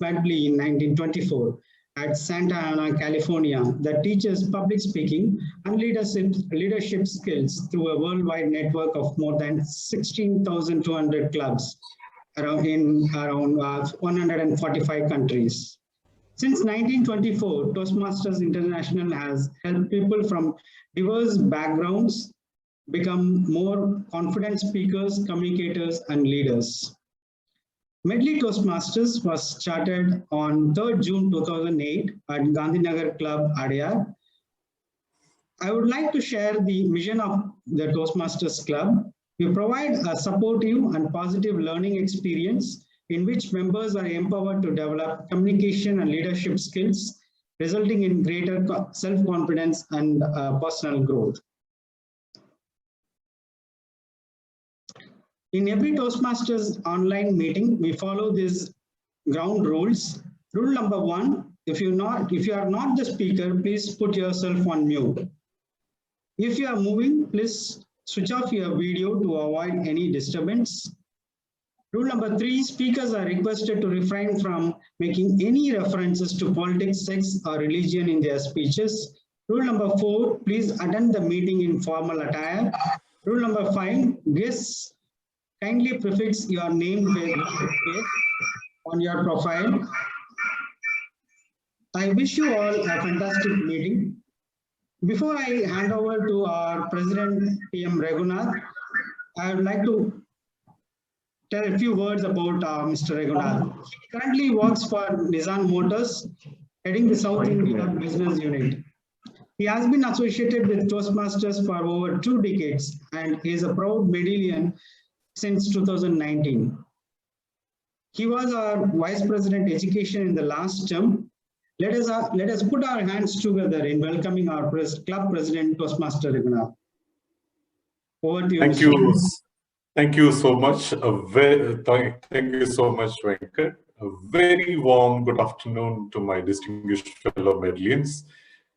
Medley in 1924 at Santa Ana, California, that teaches public speaking and leadership skills through a worldwide network of more than 16,200 clubs around 145 countries. Since 1924, Toastmasters International has helped people from diverse backgrounds become more confident speakers, communicators, and leaders. Medley Toastmasters was started on 3rd June 2008 at Gandhinagar Club, Adyar. I would like to share the mission of the Toastmasters Club. We provide a supportive and positive learning experience in which members are empowered to develop communication and leadership skills, resulting in greater self-confidence and personal growth. In every Toastmasters online meeting, we follow these ground rules. Rule number 1, if you are not the speaker, please put yourself on mute. If you are moving, please switch off your video to avoid any disturbance. Rule number 3, speakers are requested to refrain from making any references to politics, sex, or religion in their speeches. Rule number 4, please attend the meeting in formal attire. Rule number 5, guests kindly prefix your name on your profile. I wish you all a fantastic meeting. Before I hand over to our President, PM Raghunath, I would like to tell a few words about Mr. Raghunath. He currently works for Nissan Motors, heading the South India Business Unit. He has been associated with Toastmasters for over 2 decades and is a proud Medallion since 2019. He was our Vice President Education in the last term. Let us put our hands together in welcoming our Club President, Toastmaster Raghunath. Over to you. Thank you. Thank you so much. Thank you so much, Venkat. A very warm good afternoon to my distinguished fellow Medallions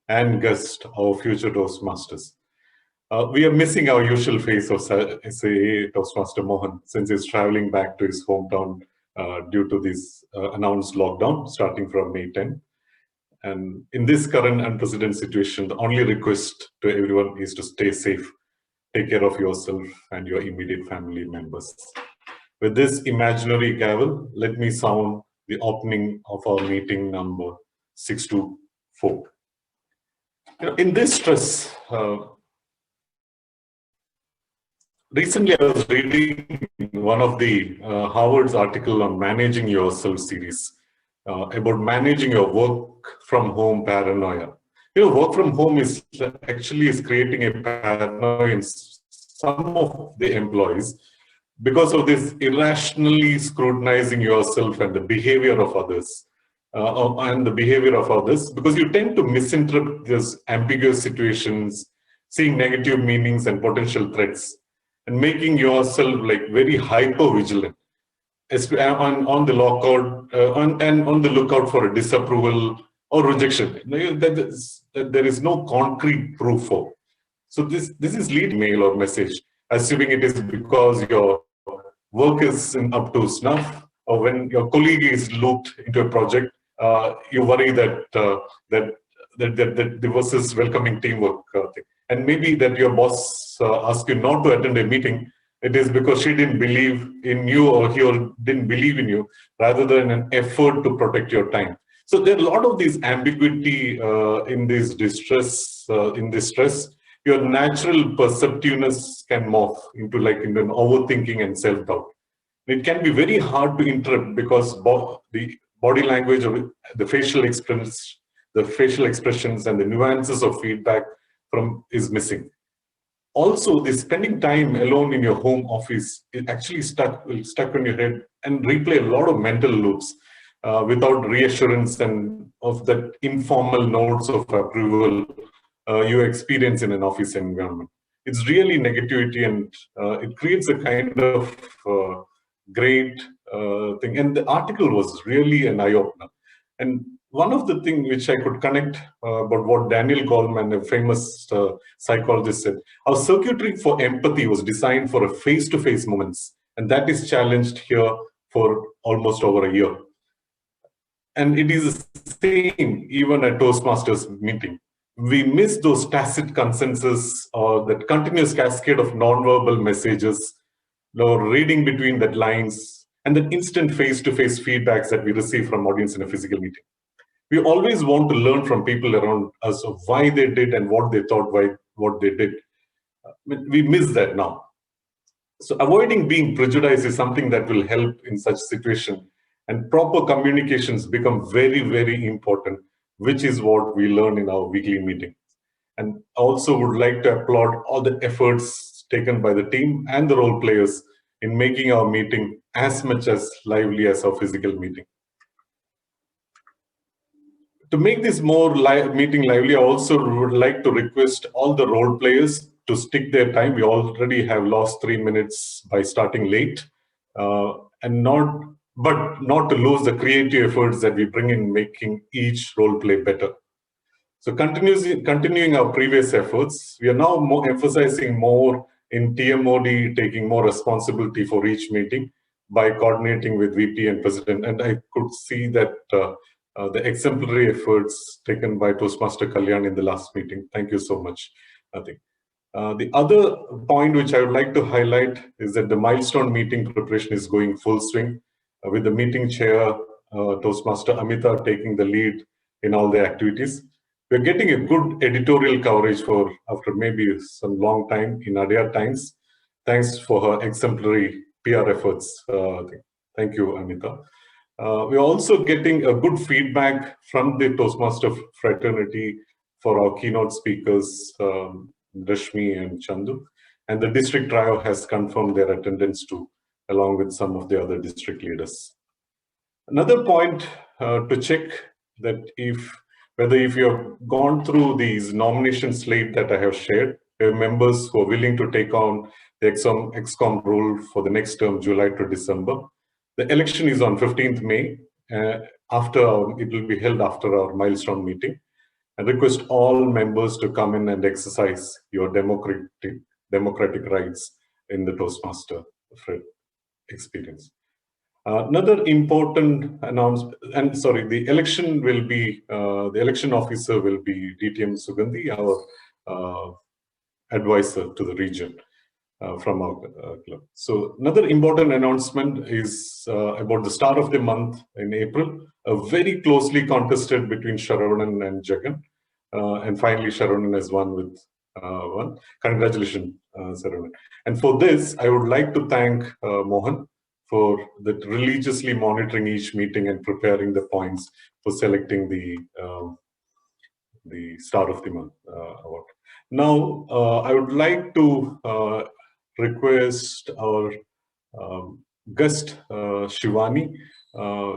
and guests, our future Toastmasters. We are missing our usual face of SAA Toastmaster Mohan since he's traveling back to his hometown due to this announced lockdown starting from May 10. And in this current unprecedented situation, the only request to everyone is to stay safe, take care of yourself and your immediate family members. With this imaginary gavel, let me sound the opening of our meeting number 624. In this stress, recently, I was reading one of the Harvard's article on managing yourself series about managing your work from home paranoia. Work from home is creating a paranoia in some of the employees because of this irrationally scrutinizing yourself and the behavior of others. Because you tend to misinterpret these ambiguous situations, seeing negative meanings and potential threats, and making yourself very hyper vigilant, on the lookout for a disapproval or rejection that there is no concrete proof for. So this is lead mail or message, assuming it is because your work is up to snuff, or when your colleague is looped into a project, you worry that the versus welcoming teamwork thing. And maybe that your boss asked you not to attend a meeting, it is because she didn't believe in you or he didn't believe in you, rather than an effort to protect your time. So there are a lot of these ambiguity in this distress, in this stress. Your natural perceptiveness can morph into an overthinking and self-doubt. It can be very hard to interrupt because the body language of the facial expressions and the nuances of feedback is missing. Also, the spending time alone in your home office is actually stuck in your head and replay a lot of mental loops without reassurance and of that informal notes of approval you experience in an office environment. It's really negativity, and it creates a kind of great thing. And the article was really an eye-opener. And one of the things which I could connect about what Daniel Goleman, a famous psychologist, said, our circuitry for empathy was designed for a face-to-face moments, and that is challenged here for almost over a year. And it is the same even at Toastmasters meeting. We miss those tacit consensus or that continuous cascade of nonverbal messages, or reading between the lines, and the instant face-to-face feedbacks that we receive from audience in a physical meeting. We always want to learn from people around us of why they did and what they thought, why what they did. We miss that now. So avoiding being prejudiced is something that will help in such situation, and proper communications become very, very important, which is what we learn in our weekly meeting. And also would like to applaud all the efforts taken by the team and the role players in making our meeting as much as lively as our physical meeting. To make this more meeting lively, I also would like to request all the role players to stick their time. We already have lost 3 minutes by starting late, but not to lose the creative efforts that we bring in making each role play better. So continuing our previous efforts, we are now emphasizing more in TMOD, taking more responsibility for each meeting by coordinating with VP and President. And I could see that the exemplary efforts taken by Toastmaster Kalyan in the last meeting. Thank you so much, I think. The other point which I would like to highlight is that the milestone meeting preparation is going full swing with the meeting chair, Toastmaster Amita, taking the lead in all the activities. We're getting a good editorial coverage after maybe some long time in Adyar Times. Thanks for her exemplary PR efforts. Thank you, Amita. We're also getting a good feedback from the Toastmaster fraternity for our keynote speakers, Rashmi and Chandu. And the district trio has confirmed their attendance too, along with some of the other district leaders. Another point to check that whether if you have gone through these nomination slate that I have shared, there are members who are willing to take on the ExCom role for the next term, July to December. The election is on 15th May. It will be held after our milestone meeting. I request all members to come in and exercise your democratic rights in the Toastmaster experience. Another important announcement, and sorry, the election will be, the election officer will be DTM Sugandhi, our advisor to the region from our club. So another important announcement is about the start of the month in April, a very closely contested between Sharavanan and Jagan. And finally, Sharavanan has won with one. Congratulations, Sharavanan. And for this, I would like to thank Mohan for that religiously monitoring each meeting and preparing the points for selecting the start of the month award. Now, I would like to request our guest, Shivani,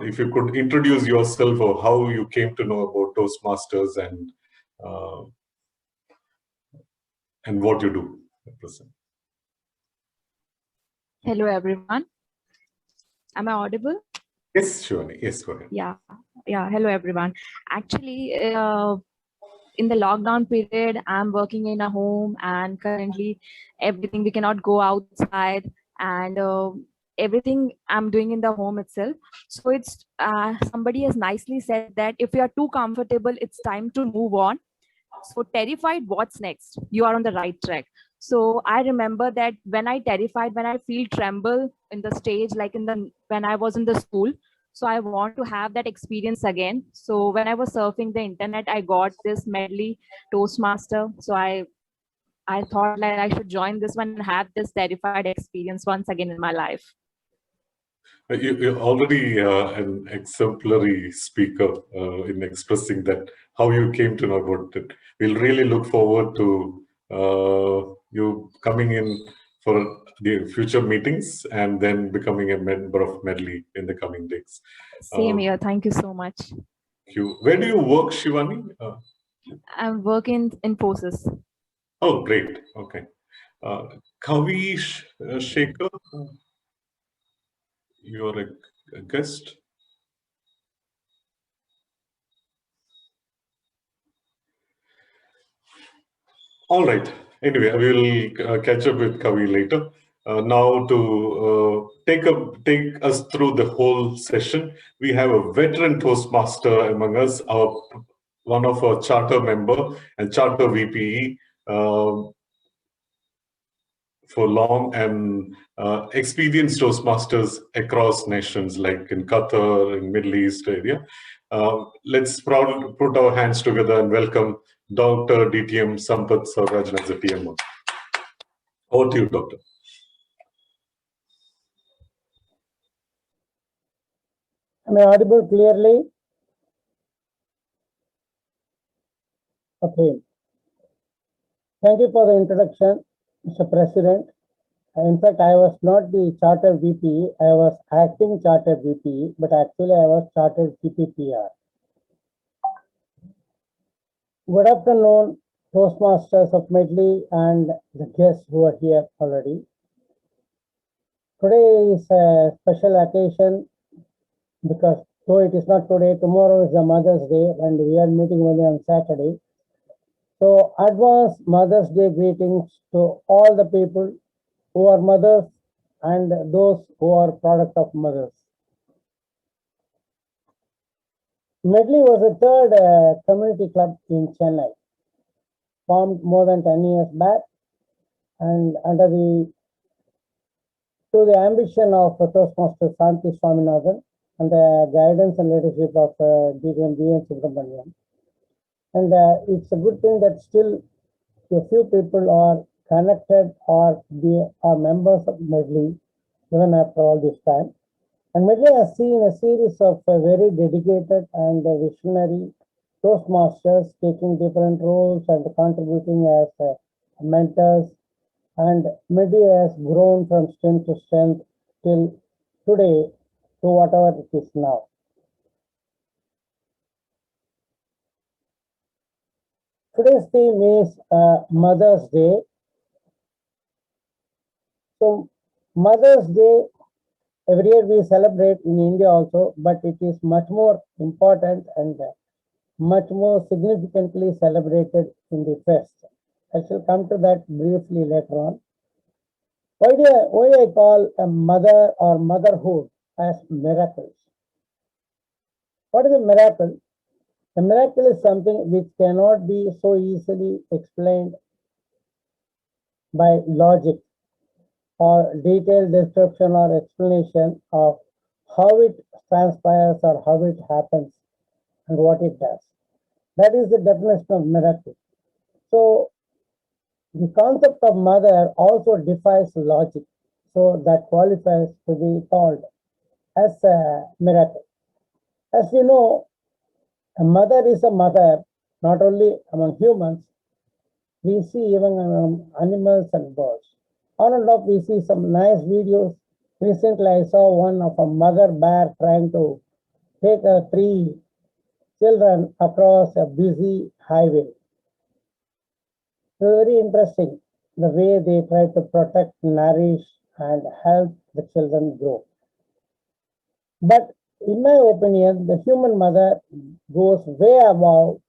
if you could introduce yourself or how you came to know about Toastmasters and what you do. Hello, everyone. Am I audible? Yes, Shivani. Yes, go ahead. Yeah. Hello, everyone. Actually, in the lockdown period, I'm working in a home, and currently everything, we cannot go outside, and everything I'm doing in the home itself. So it's somebody has nicely said that if you are too comfortable, it's time to move on. So terrified, what's next? You are on the right track. So I remember that when I feel tremble in the stage, like when I was in the school. So I want to have that experience again. So when I was surfing the internet, I got this medley Toastmaster. So I thought like I should join this one and have this terrified experience once again in my life. You're already an exemplary speaker in expressing that, how you came to know about it. We'll really look forward to you coming in for the future meetings and then becoming a member of Medley in the coming days. Same here. Thank you so much. Thank you. Where do you work, Shivani? I'm working in Infosys. Oh, great. Okay. Kavish Shekhar, you're a guest. All right. Anyway, we will catch up with Kavi later. now to take us through the whole session. We have a veteran Toastmaster among us, one of our charter member and charter VPE for long, and experienced Toastmasters across nations like in Qatar, in Middle East area. Let's put our hands together and welcome Dr. DTM Sampath Saurajan as a TMO. Over to you, Doctor. Am I audible clearly? Okay. Thank you for the introduction, Mr. President. In fact, I was not the charter VP, I was acting charter VP, but actually I was chartered CPPR. Good afternoon, Toastmasters of Medley and the guests who are here already. Today is a special occasion because though it is not today, tomorrow is the Mother's Day and we are meeting only on Saturday. So advance Mother's Day greetings to all the people who are mothers and those who are product of mothers. Medley was the third community club in Chennai, formed more than 10 years back, and under the ambition of Toastmaster Santi Swaminathan and the guidance and leadership of DTM B.N. Subramanian. And it's a good thing that still a few people are connected or are members of Medley even after all this time. And Medley has seen a series of very dedicated and visionary Toastmasters taking different roles and contributing as mentors. And Medley has grown from strength to strength till today to whatever it is now. Today's theme is Mother's Day. So Mother's Day, every year we celebrate in India also, but it is much more important and much more significantly celebrated in the West. I shall come to that briefly later on. Why do I call a mother or motherhood as miracles? What is a miracle? A miracle is something which cannot be so easily explained by logic or detailed description or explanation of how it transpires or how it happens and what it does. That is the definition of miracle. So the concept of mother also defies logic. So that qualifies to be called as a miracle. As we know, a mother is a mother, not only among humans, we see even among animals and birds. On and off, we see some nice videos. Recently, I saw one of a mother bear trying to take 3 children across a busy highway. Very interesting, the way they try to protect, nourish, and help the children grow. But in my opinion, the human mother goes way above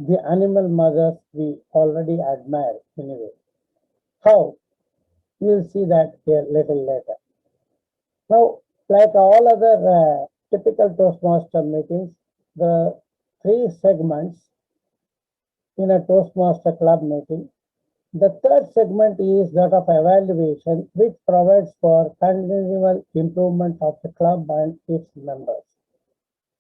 the animal mothers we already admire anyway. How? We'll see that here a little later. Now, like all other typical Toastmaster meetings, the 3 segments in a Toastmaster club meeting. The third segment is that of evaluation, which provides for continual improvement of the club and its members.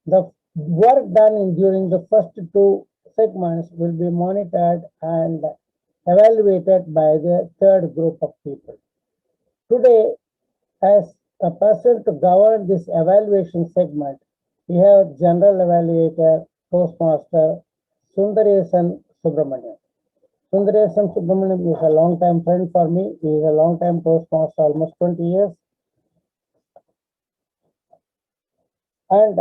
The work done during the first 2 segments will be monitored and evaluated by the third group of people. Today, as a person to govern this evaluation segment, we have General Evaluator, Toastmaster Sundaresan Subramanian. Sundaresan Subramanian is a long-time friend for me. He is a long-time Toastmaster, almost 20 years. And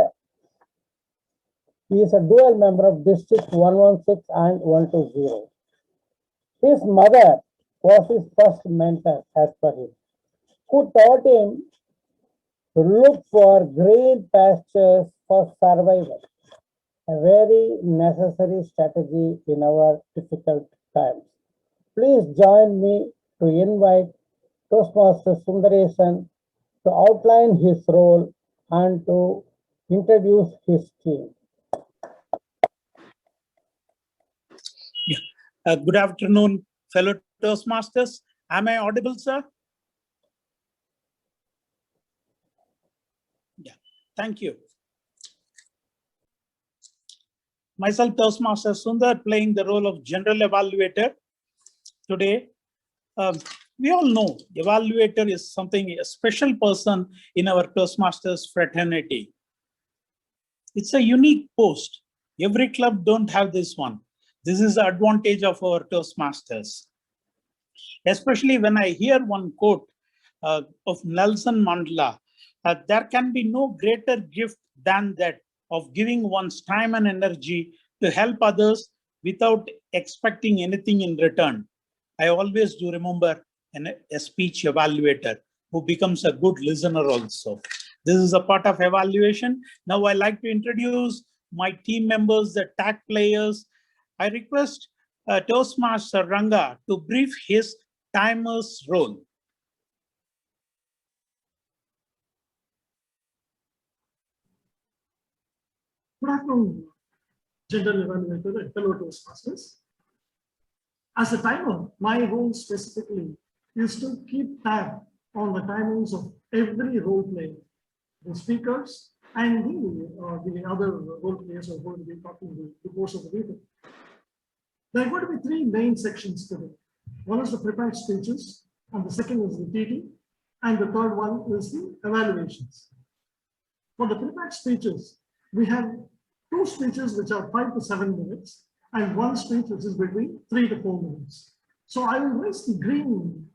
he is a dual member of District 116 and 120. His mother was his first mentor, as per him, who taught him to look for green pastures for survival, a very necessary strategy in our difficult times. Please join me to invite Toastmaster Sundaresan to outline his role and to introduce his team. Good afternoon, fellow Toastmasters. Am I audible, sir? Yeah, thank you. Myself, Toastmaster Sundar, playing the role of General Evaluator. Today, we all know Evaluator is something, a special person in our Toastmasters fraternity. It's a unique post. Every club don't have this one. This is the advantage of our Toastmasters. Especially when I hear one quote of Nelson Mandela, there can be no greater gift than that of giving one's time and energy to help others without expecting anything in return. I always do remember a speech evaluator who becomes a good listener also. This is a part of evaluation. Now I like to introduce my team members, the tag players. I request Toastmaster Ranga to brief his timer's role. Good afternoon, General Evaluator and fellow Toastmasters. As a timer, my role specifically is to keep tab on the timings of every role player, the speakers, and the other role players who are going to be talking in the course of the meeting. There are going to be three main sections today. One is the prepared speeches, and the second is the TT, and the third one is the evaluations. For the prepared speeches, we have two speeches which are 5 to 7 minutes, and one speech which is between 3 to 4 minutes. So I will raise the green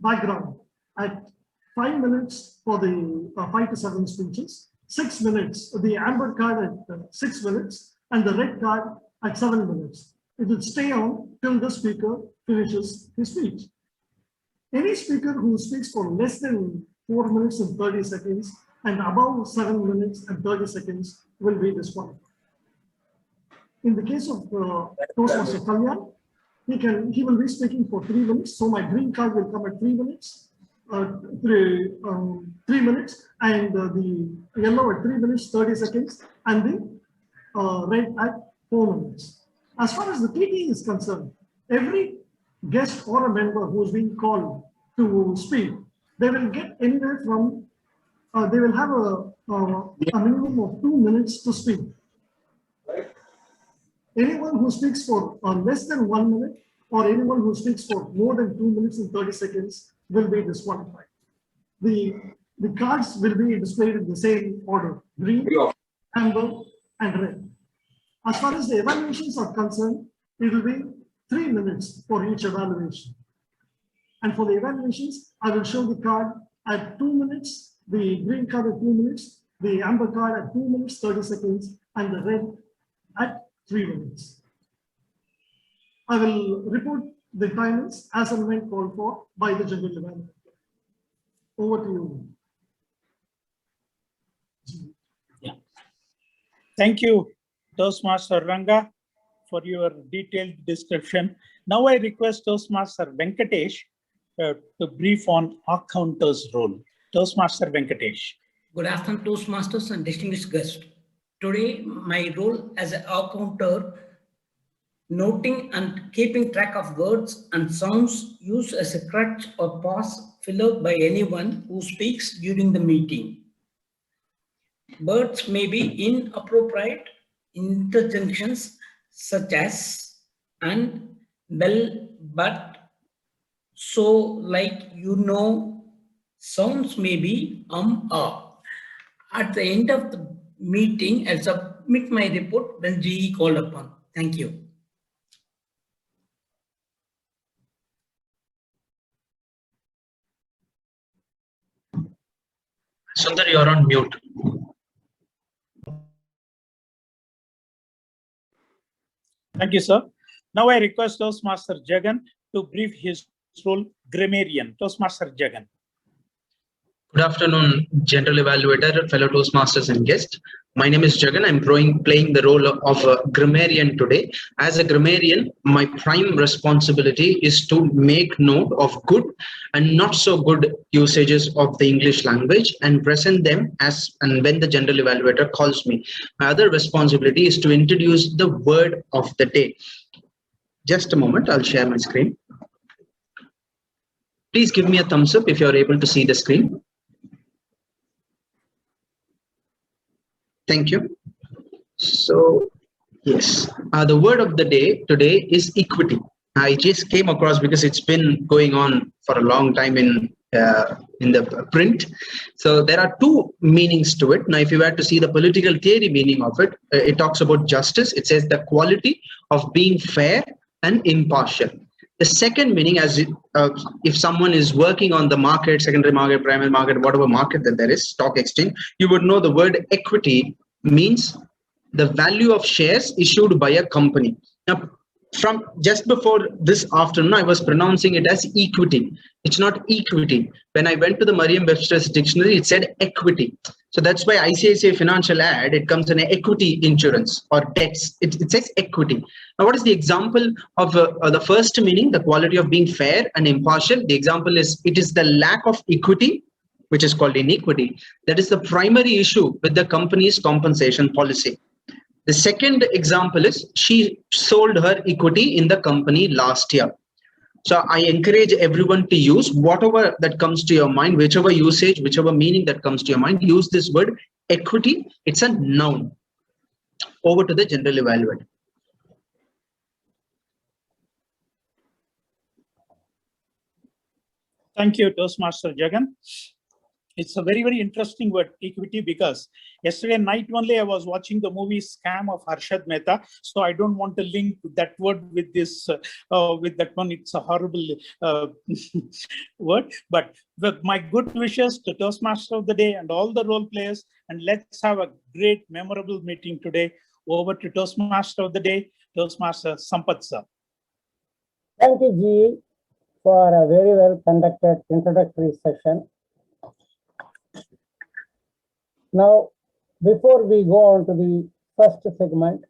background at 5 minutes for the 5 to 7 speeches, 6 minutes, the amber card at 6 minutes, and the red card at 7 minutes. It will stay on till the speaker finishes his speech. Any speaker who speaks for less than 4 minutes and 30 seconds and above 7 minutes and 30 seconds will be disqualified. In the case of Toastmaster Kalyan, he will be speaking for 3 minutes. So my green card will come at 3 minutes, 3 minutes, and the yellow at 3 minutes, 30 seconds, and the red at 4 minutes. As far as the TT is concerned, every guest or a member who is being called to speak, they will get anywhere from, they will have a minimum of 2 minutes to speak. Anyone who speaks for less than 1 minute or anyone who speaks for more than 2 minutes and 30 seconds will be disqualified. The cards will be displayed in the same order: green, amber, and red. As far as the evaluations are concerned, it will be 3 minutes for each evaluation. And for the evaluations, I will show the card at 2 minutes, the green card at 2 minutes, the amber card at 2 minutes, 30 seconds, and the red at 3 minutes. I will report the timings as and when called for by the General Evaluator. Over to you. Yeah. Thank you, Toastmaster Ranga, for your detailed description. Now I request Toastmaster Venkatesh to brief on accounter's role. Toastmaster Venkatesh. Good afternoon, Toastmasters and distinguished guests. Today, my role as an accounter, noting and keeping track of words and sounds used as a crutch or pause filler by anyone who speaks during the meeting. Words may be inappropriate interjunctions such as and, well, but, so, like, you know. Sounds may be At the end of the meeting, I'll submit my report when GE called upon. Thank you. Sundar, you're on mute. Thank you, sir. Now I request Toastmaster Jagan to brief his role, grammarian. Toastmaster Jagan. Good afternoon, General Evaluator, fellow Toastmasters and guests. My name is Jagan. I'm playing the role of a grammarian today. As a grammarian, my prime responsibility is to make note of good and not so good usages of the English language and present them as and when the general evaluator calls me. My other responsibility is to introduce the word of the day. Just a moment, I'll share my screen. Please give me a thumbs up if you're able to see the screen. Thank you. So, yes, the word of the day today is equity. I just came across because it's been going on for a long time in the print. So there are two meanings to it. Now, if you were to see the political theory meaning of it, it talks about justice. It says the quality of being fair and impartial. The second meaning, as if someone is working on the market, secondary market, primary market, whatever market that there is, stock exchange, you would know the word equity means the value of shares issued by a company. Now, from just before this afternoon, I was pronouncing it as equity. It's not equity. When I went to the Merriam-Webster's dictionary, it said equity. So that's why ICICI Financial ad, it comes in equity insurance or debts. It says equity. Now, what is the example of the first meaning, the quality of being fair and impartial? The example is, it is the lack of equity, which is called inequity. That is the primary issue with the company's compensation policy. The second example is, she sold her equity in the company last year. So I encourage everyone to use whatever that comes to your mind, whichever usage, whichever meaning that comes to your mind, use this word equity. It's a noun. Over to the general evaluator. Thank you, Toastmaster Jagan. It's a very, very interesting word, equity, because yesterday night only I was watching the movie Scam of Harshad Mehta. So I don't want to link that word with this, with that one. It's a horrible word. But with my good wishes to Toastmaster of the Day and all the role players, and let's have a great, memorable meeting today. Over to Toastmaster of the Day, Toastmaster Sampath sir. Thank you, G, for a very well conducted introductory session. Now, before we go on to the first segment,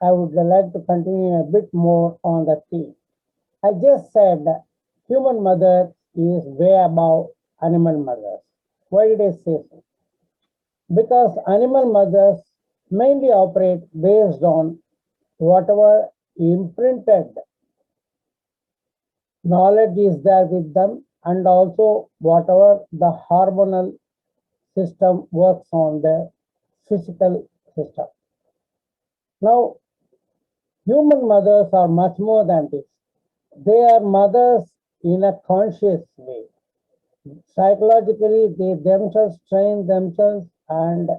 I would like to continue a bit more on the theme. I just said that human mother is way above animal mothers. Why did I say so? Because animal mothers mainly operate based on whatever imprinted knowledge is there with them, and also whatever the hormonal system works on the physical system. Now, human mothers are much more than this. They are mothers in a conscious way. Psychologically, they themselves train themselves and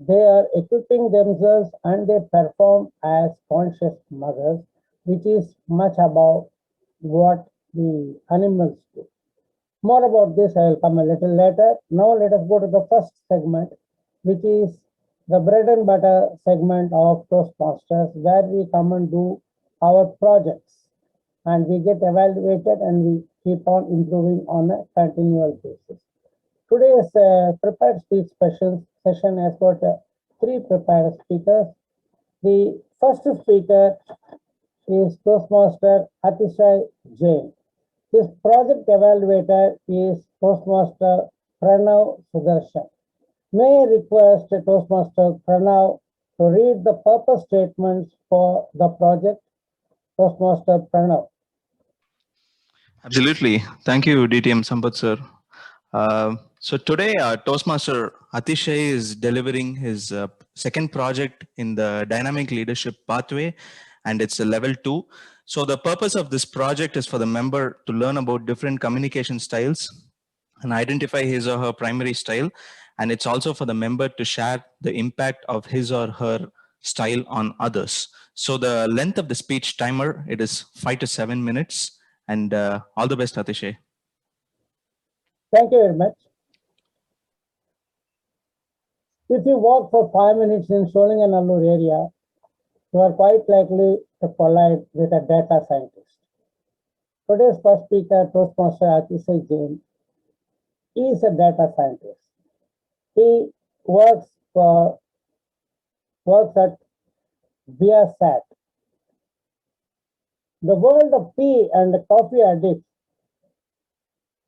they are equipping themselves and they perform as conscious mothers, which is much above what the animals do. More about this I will come a little later. Now let us go to the first segment, which is the bread and butter segment of Toastmasters, where we come and do our projects and we get evaluated and we keep on improving on a continual basis. Today's prepared speech session has got 3 prepared speakers. The first speaker is Toastmaster Atishay Jain. His project evaluator is Toastmaster Pranav Sudarshan. May I request Toastmaster Pranav to read the purpose statements for the project. Toastmaster Pranav. Absolutely. Thank you, DTM Sampath sir. So today, Toastmaster Atishay is delivering his second project in the dynamic leadership pathway, and it's a level 2. So the purpose of this project is for the member to learn about different communication styles and identify his or her primary style. And it's also for the member to share the impact of his or her style on others. So the length of the speech timer, it is 5 to 7 minutes. And all the best, Atishay. Thank you very much. If you walk for 5 minutes in Solinganallur area, you are quite likely to collide with a data scientist. Today's first speaker, Toastmaster Atishay Jain, is a data scientist. He works for works at Viasat. The world of tea and coffee addicts,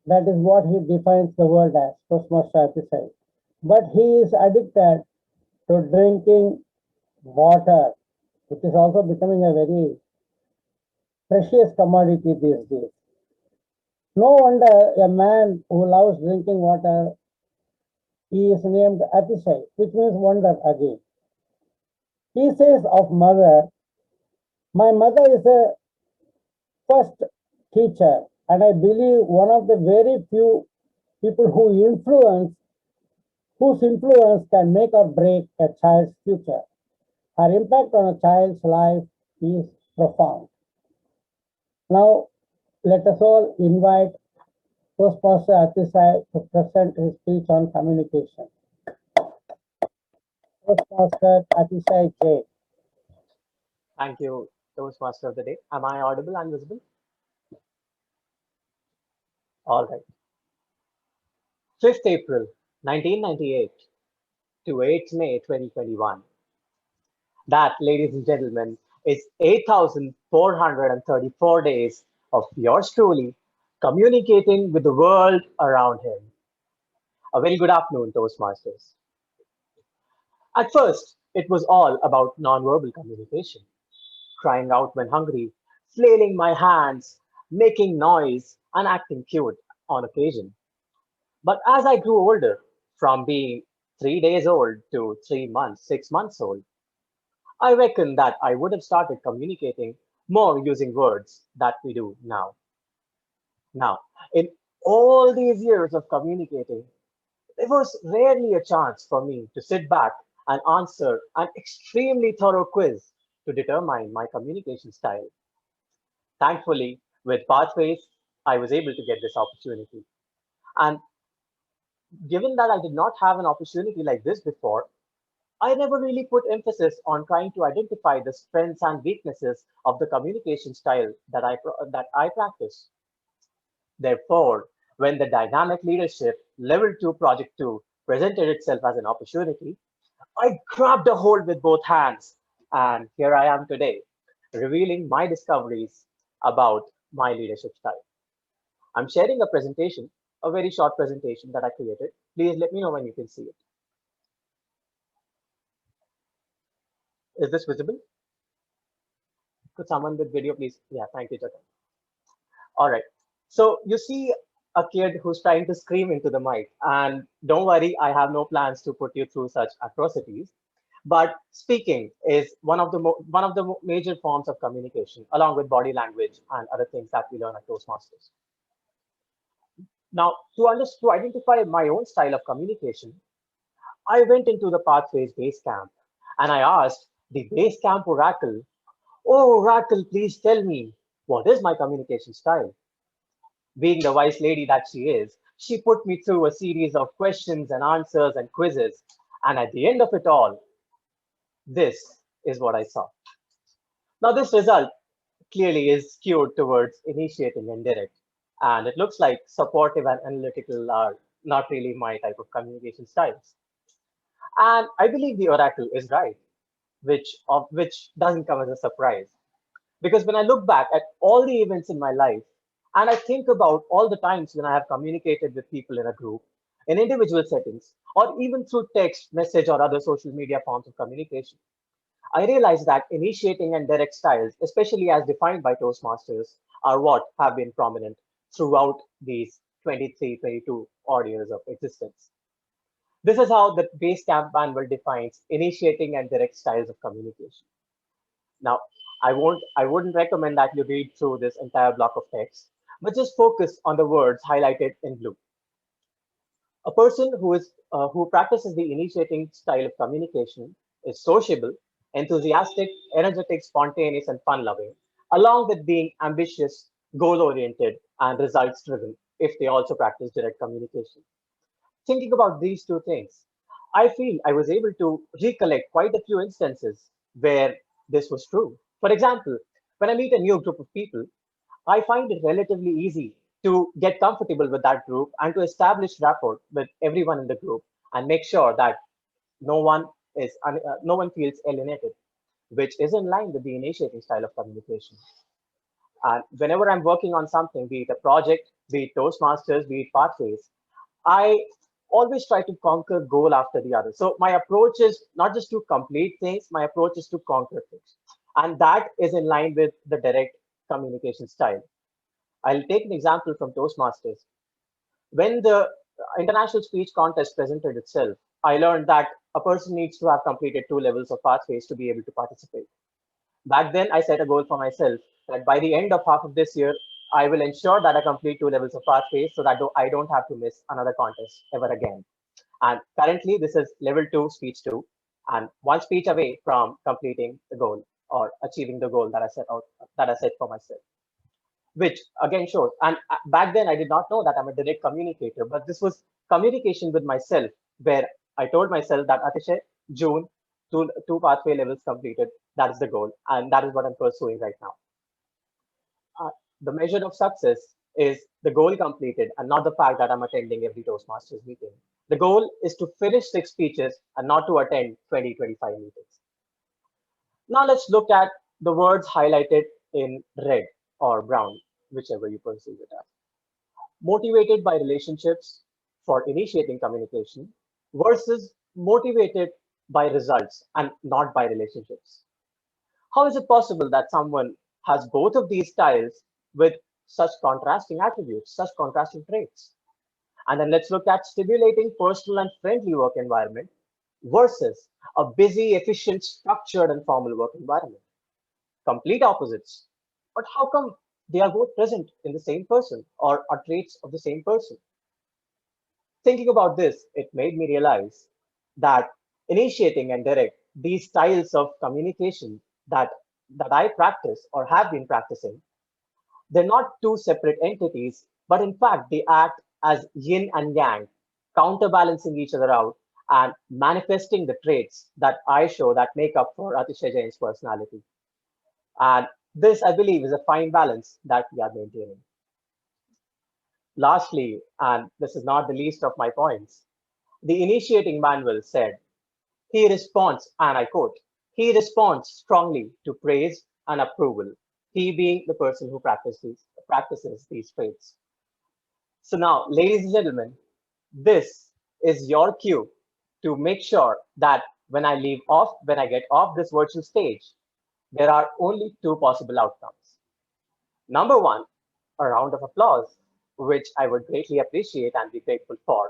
that is what he defines the world as, Toastmaster Atisai. But he is addicted to drinking water, which is also becoming a very precious commodity these days. No wonder a man who loves drinking water, he is named Atisai, which means wonder again. He says of mother, my mother is a first teacher, and I believe one of the very few people whose influence can make or break a child's future. Her impact on a child's life is profound. Now, let us all invite Toastmaster Atisai to present his speech on communication. Toastmaster Atisai J. Thank you, Toastmaster of the day. Am I audible and visible? All right. 5th April 1998 to 8th May 2021. That, ladies and gentlemen, is 8,434 days of yours truly communicating with the world around him. A very good afternoon, Toastmasters. At first, it was all about nonverbal communication, crying out when hungry, flailing my hands, making noise, and acting cute on occasion. But as I grew older, from being 3 days old to 3 months, 6 months old, I reckon that I would have started communicating more using words that we do now. Now, in all these years of communicating, there was rarely a chance for me to sit back and answer an extremely thorough quiz to determine my communication style. Thankfully, with Pathways, I was able to get this opportunity. And given that I did not have an opportunity like this before, I never really put emphasis on trying to identify the strengths and weaknesses of the communication style that I practice. Therefore, when the Dynamic Leadership Level 2 Project 2 presented itself as an opportunity, I grabbed a hold with both hands, and here I am today, revealing my discoveries about my leadership style. I'm sharing a presentation, a very short presentation that I created. Please let me know when you can see it. Is this visible? Could someone with video, please? Yeah, thank you, Jatin. All right. So you see a kid who's trying to scream into the mic, and don't worry, I have no plans to put you through such atrocities. But speaking is one of the major forms of communication, along with body language and other things that we learn at Toastmasters. Now, to identify my own style of communication, I went into the Pathways base camp and I asked the base camp oracle, "Oh, oracle, please tell me, what is my communication style?" Being the wise lady that she is, she put me through a series of questions and answers and quizzes. And at the end of it all, this is what I saw. Now, this result clearly is skewed towards initiating and direct. And it looks like supportive and analytical are not really my type of communication styles. And I believe the oracle is right, which doesn't come as a surprise. Because when I look back at all the events in my life, and I think about all the times when I have communicated with people in a group, in individual settings, or even through text, message, or other social media forms of communication, I realize that initiating and direct styles, especially as defined by Toastmasters, are what have been prominent throughout these 23, 22 odd years of existence. This is how the base camp manual defines initiating and direct styles of communication. Now, I wouldn't recommend that you read through this entire block of text, but just focus on the words highlighted in blue. A person who practices the initiating style of communication is sociable, enthusiastic, energetic, spontaneous, and fun-loving, along with being ambitious, goal-oriented, and results-driven if they also practice direct communication. Thinking about these two things, I feel I was able to recollect quite a few instances where this was true. For example, when I meet a new group of people, I find it relatively easy to get comfortable with that group and to establish rapport with everyone in the group and make sure that no one no one feels alienated, which is in line with the initiating style of communication. And whenever I'm working on something, be it a project, be it Toastmasters, be it pathways, I always try to conquer goal after the other. So my approach is not just to complete things, my approach is to conquer things. And that is in line with the direct communication style. I'll take an example from Toastmasters. When the international speech contest presented itself, I learned that a person needs to have completed 2 levels of pathways to be able to participate. Back then, I set a goal for myself that by the end of half of this year, I will ensure that I complete 2 levels of pathways so that I don't have to miss another contest ever again. And currently, this is level 2, speech 2, and 1 speech away from completing the goal or achieving the goal that I set for myself. Which again shows, and back then I did not know that I'm a direct communicator, but this was communication with myself, where I told myself that Atishay, June, two pathway levels completed. That is the goal, and that is what I'm pursuing right now. The measure of success is the goal completed and not the fact that I'm attending every Toastmasters meeting. The goal is to finish 6 speeches and not to attend 20, 25 meetings. Now let's look at the words highlighted in red or brown, whichever you perceive it as. Motivated by relationships for initiating communication versus motivated by results and not by relationships. How is it possible that someone has both of these styles with such contrasting attributes, such contrasting traits? And then let's look at stimulating personal and friendly work environment versus a busy, efficient, structured and formal work environment. Complete opposites. But how come they are both present in the same person or are traits of the same person? Thinking about this, it made me realize that initiating and direct, these styles of communication that I practice or have been practicing, they're not 2 separate entities, but in fact, they act as yin and yang, counterbalancing each other out and manifesting the traits that I show that make up for Atishay Jain's personality. And this, I believe, is a fine balance that we are maintaining. Lastly, and this is not the least of my points, the initiating manual said, he responds, and I quote, he responds strongly to praise and approval, he being the person who practices these traits. So now, ladies and gentlemen, this is your cue to make sure that when I get off this virtual stage, there are only 2 possible outcomes. Number 1, a round of applause, which I would greatly appreciate and be grateful for.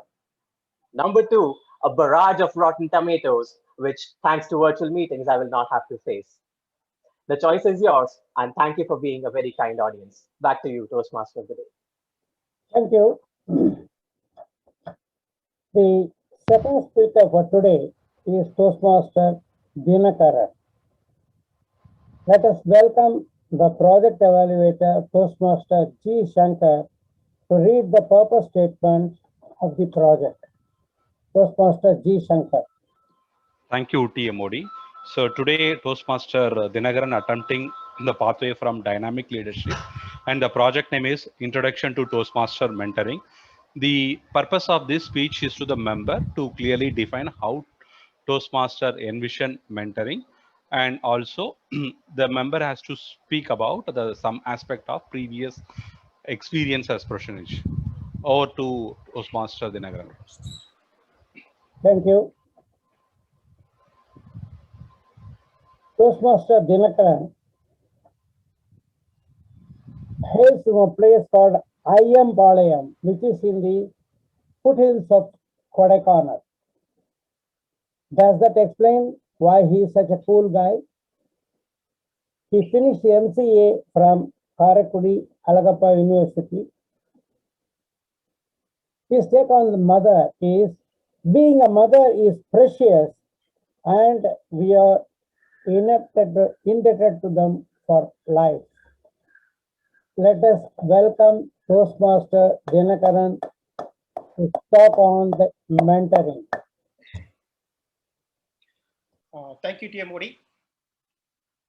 Number 2, a barrage of rotten tomatoes, which thanks to virtual meetings, I will not have to face. The choice is yours, and thank you for being a very kind audience. Back to you, Toastmaster of the day. Thank you. The second speaker for today is Toastmaster Dinakaran. Let us welcome the project evaluator, Toastmaster G. Shankar, to read the purpose statement of the project. Toastmaster G. Shankar. Thank you, TMOD. So today, Toastmaster Dinakaran attempting the pathway from dynamic leadership, and the project name is Introduction to Toastmaster Mentoring. The purpose of this speech is to the member to clearly define how Toastmaster envision mentoring, and also the member has to speak about some aspect of previous experience as professionals. Over to Toastmaster Dinakaran. Thank you. Toastmaster Dinakaran hails from a place called Ayyampalayam, which is in the foothills of Kodaikanal. Does that explain why he is such a cool guy? He finished the MCA from Karaikudi Alagappa University. His take on the mother is, being a mother is precious and we are indebted to them for life. Let us welcome Toastmaster Dinakaran to talk on the mentoring. Thank you, TMOD.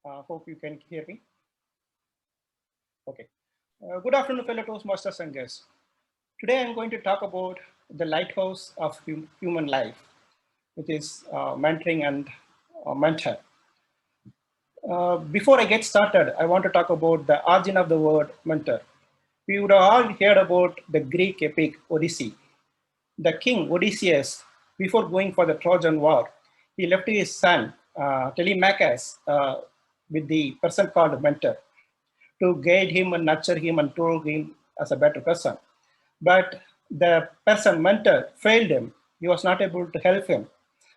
Hope you can hear me. Okay. Good afternoon, fellow Toastmasters and guests. Today I'm going to talk about the lighthouse of human life. which is mentoring and mentor. Before I get started, I want to talk about the origin of the word mentor. We would have all heard about the Greek epic Odyssey. The king Odysseus, before going for the Trojan War, he left his son Telemachus with the person called mentor to guide him and nurture him and grow him as a better person. But the person mentor failed him. He was not able to help him.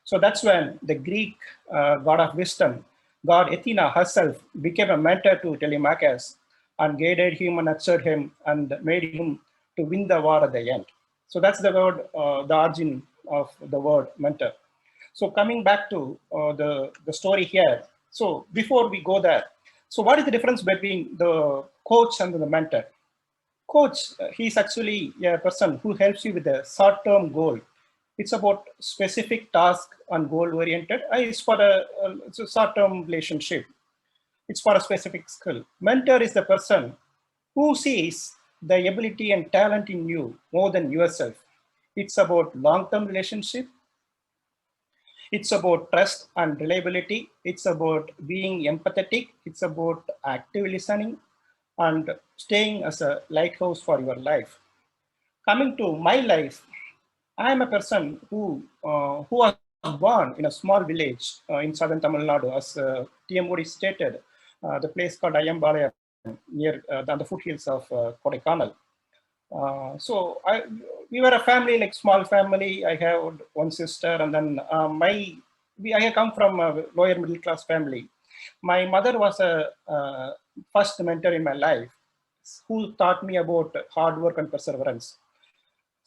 So that's when the Greek god of wisdom, god Athena herself, became a mentor to Telemachus and guided him and nurtured him and made him to win the war at the end. So that's the word, the origin of the word mentor. So coming back to the story here. So before we go there, so what is the difference between the coach and the mentor? Coach, he's actually a person who helps you with a short-term goal. It's about specific task and goal-oriented. It's for it's a short-term relationship. It's for a specific skill. Mentor is the person who sees the ability and talent in you more than yourself. It's about long-term relationship. It's about trust and reliability. It's about being empathetic. It's about active listening and staying as a lighthouse for your life. Coming to my life, I am a person who was born in a small village in southern Tamil Nadu, as TM Modi stated, the place called Ayambalayam, near on the foothills of Kodaikanal. So we were a family, like small family. I have one sister, and then I come from a lower middle class family. My mother was a first mentor in my life, who taught me about hard work and perseverance.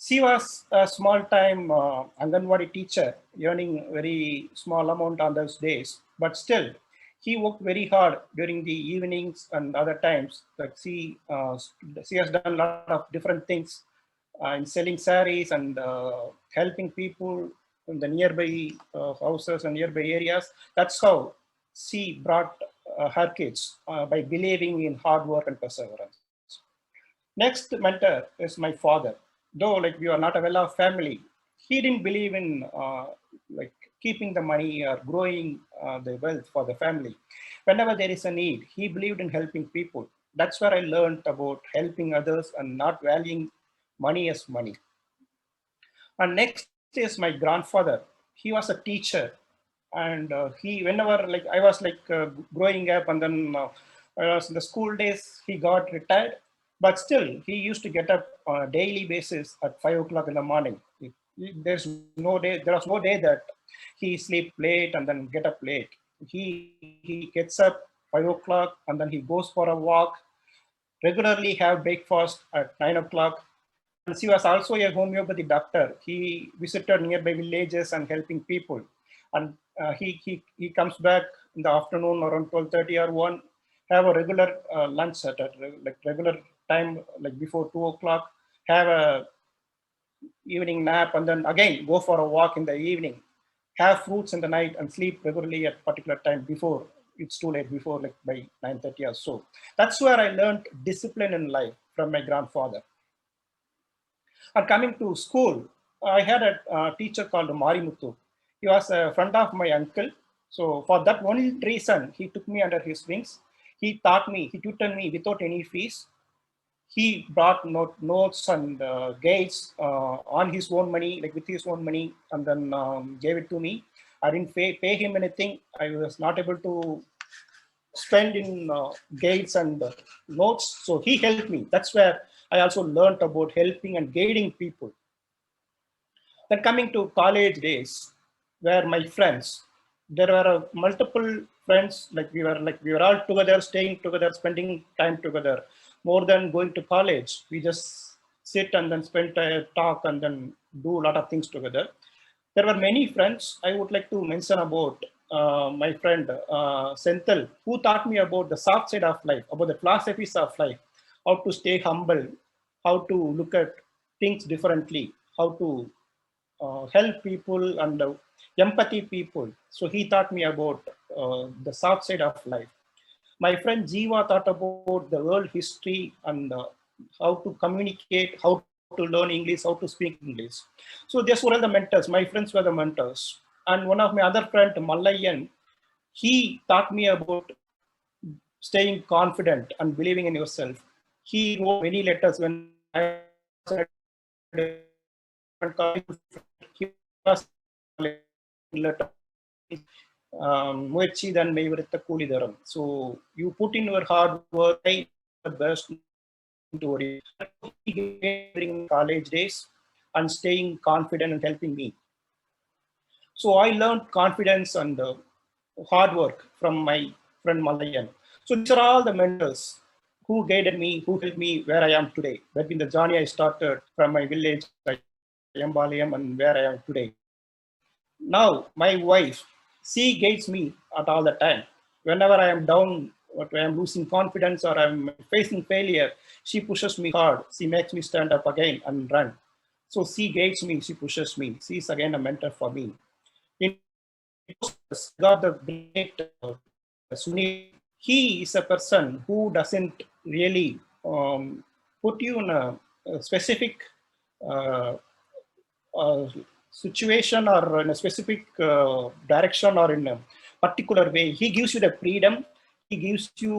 She was a small-time Anganwadi teacher, earning very small amount on those days, but still, he worked very hard during the evenings and other times. Like she has done a lot of different things in selling saris and helping people in the nearby houses and nearby areas. That's how she brought her kids by believing in hard work and perseverance. Next mentor is my father. Though like we are not a well-off family, he didn't believe in like keeping the money or growing the wealth for the family. Whenever there is a need, he believed in helping people. That's where I learned about helping others and not valuing money as money. And next is my grandfather. He was a teacher, and whenever like I was like growing up, and then I was in the school days, he got retired, but still he used to get up on a daily basis at 5 o'clock in the morning. There was no day that he sleep late and then get up late. He gets up 5 o'clock and then he goes for a walk, regularly have breakfast at 9 o'clock. And he was also a homeopathy doctor. He visited nearby villages and helping people. And he comes back in the afternoon around 12:30 or 1, have a regular lunch at like regular time, like before 2 o'clock, have a evening nap, and then again go for a walk in the evening, have fruits in the night, and sleep regularly at particular time before it's too late, before like by 9:30 or so. That's where I learned discipline in life from my grandfather. And coming to school, I had a teacher called Marimuthu. He was a friend of my uncle. So for that one reason, he took me under his wings. He taught me, he tutored me without any fees. He brought notes and guides on his own money, like with his own money, and then gave it to me. I didn't pay him anything. I was not able to spend in guides and notes. So he helped me. That's where I also learned about helping and guiding people. Then coming to college days, where my friends, there were multiple friends, like we were all together, staying together, spending time together. More than going to college, we just sit and then spend talk and then do a lot of things together. There were many friends. I would like to mention about my friend Senthil, who taught me about the soft side of life, about the philosophies of life, how to stay humble, how to look at things differently, how to help people and empathy people. So he taught me about the soft side of life. My friend Jiva taught about the world history and how to communicate, how to learn English, how to speak English. So these were the mentors. My friends were the mentors. And one of my other friend, Malayan, he taught me about staying confident and believing in yourself. He wrote many letters when I was he was letter. முயற்சி தன் மெய்வருத்த கூலி தரும். So you put in your hard work, try the best during college days and staying confident and helping me. So I learned confidence and hard work from my friend Malayan. So these are all the mentors who guided me, who helped me where I am today. That in the journey I started from my village, Yambalayam, and where I am today. Now my wife, she guides me at all the time. Whenever I am down, or I am losing confidence, or I am facing failure, she pushes me hard. She makes me stand up again and run. So she guides me, she pushes me. She is again a mentor for me. In got the great Sunil. He is a person who doesn't really put you in a specific situation or in a specific direction or in a particular way. He gives you the freedom. He gives you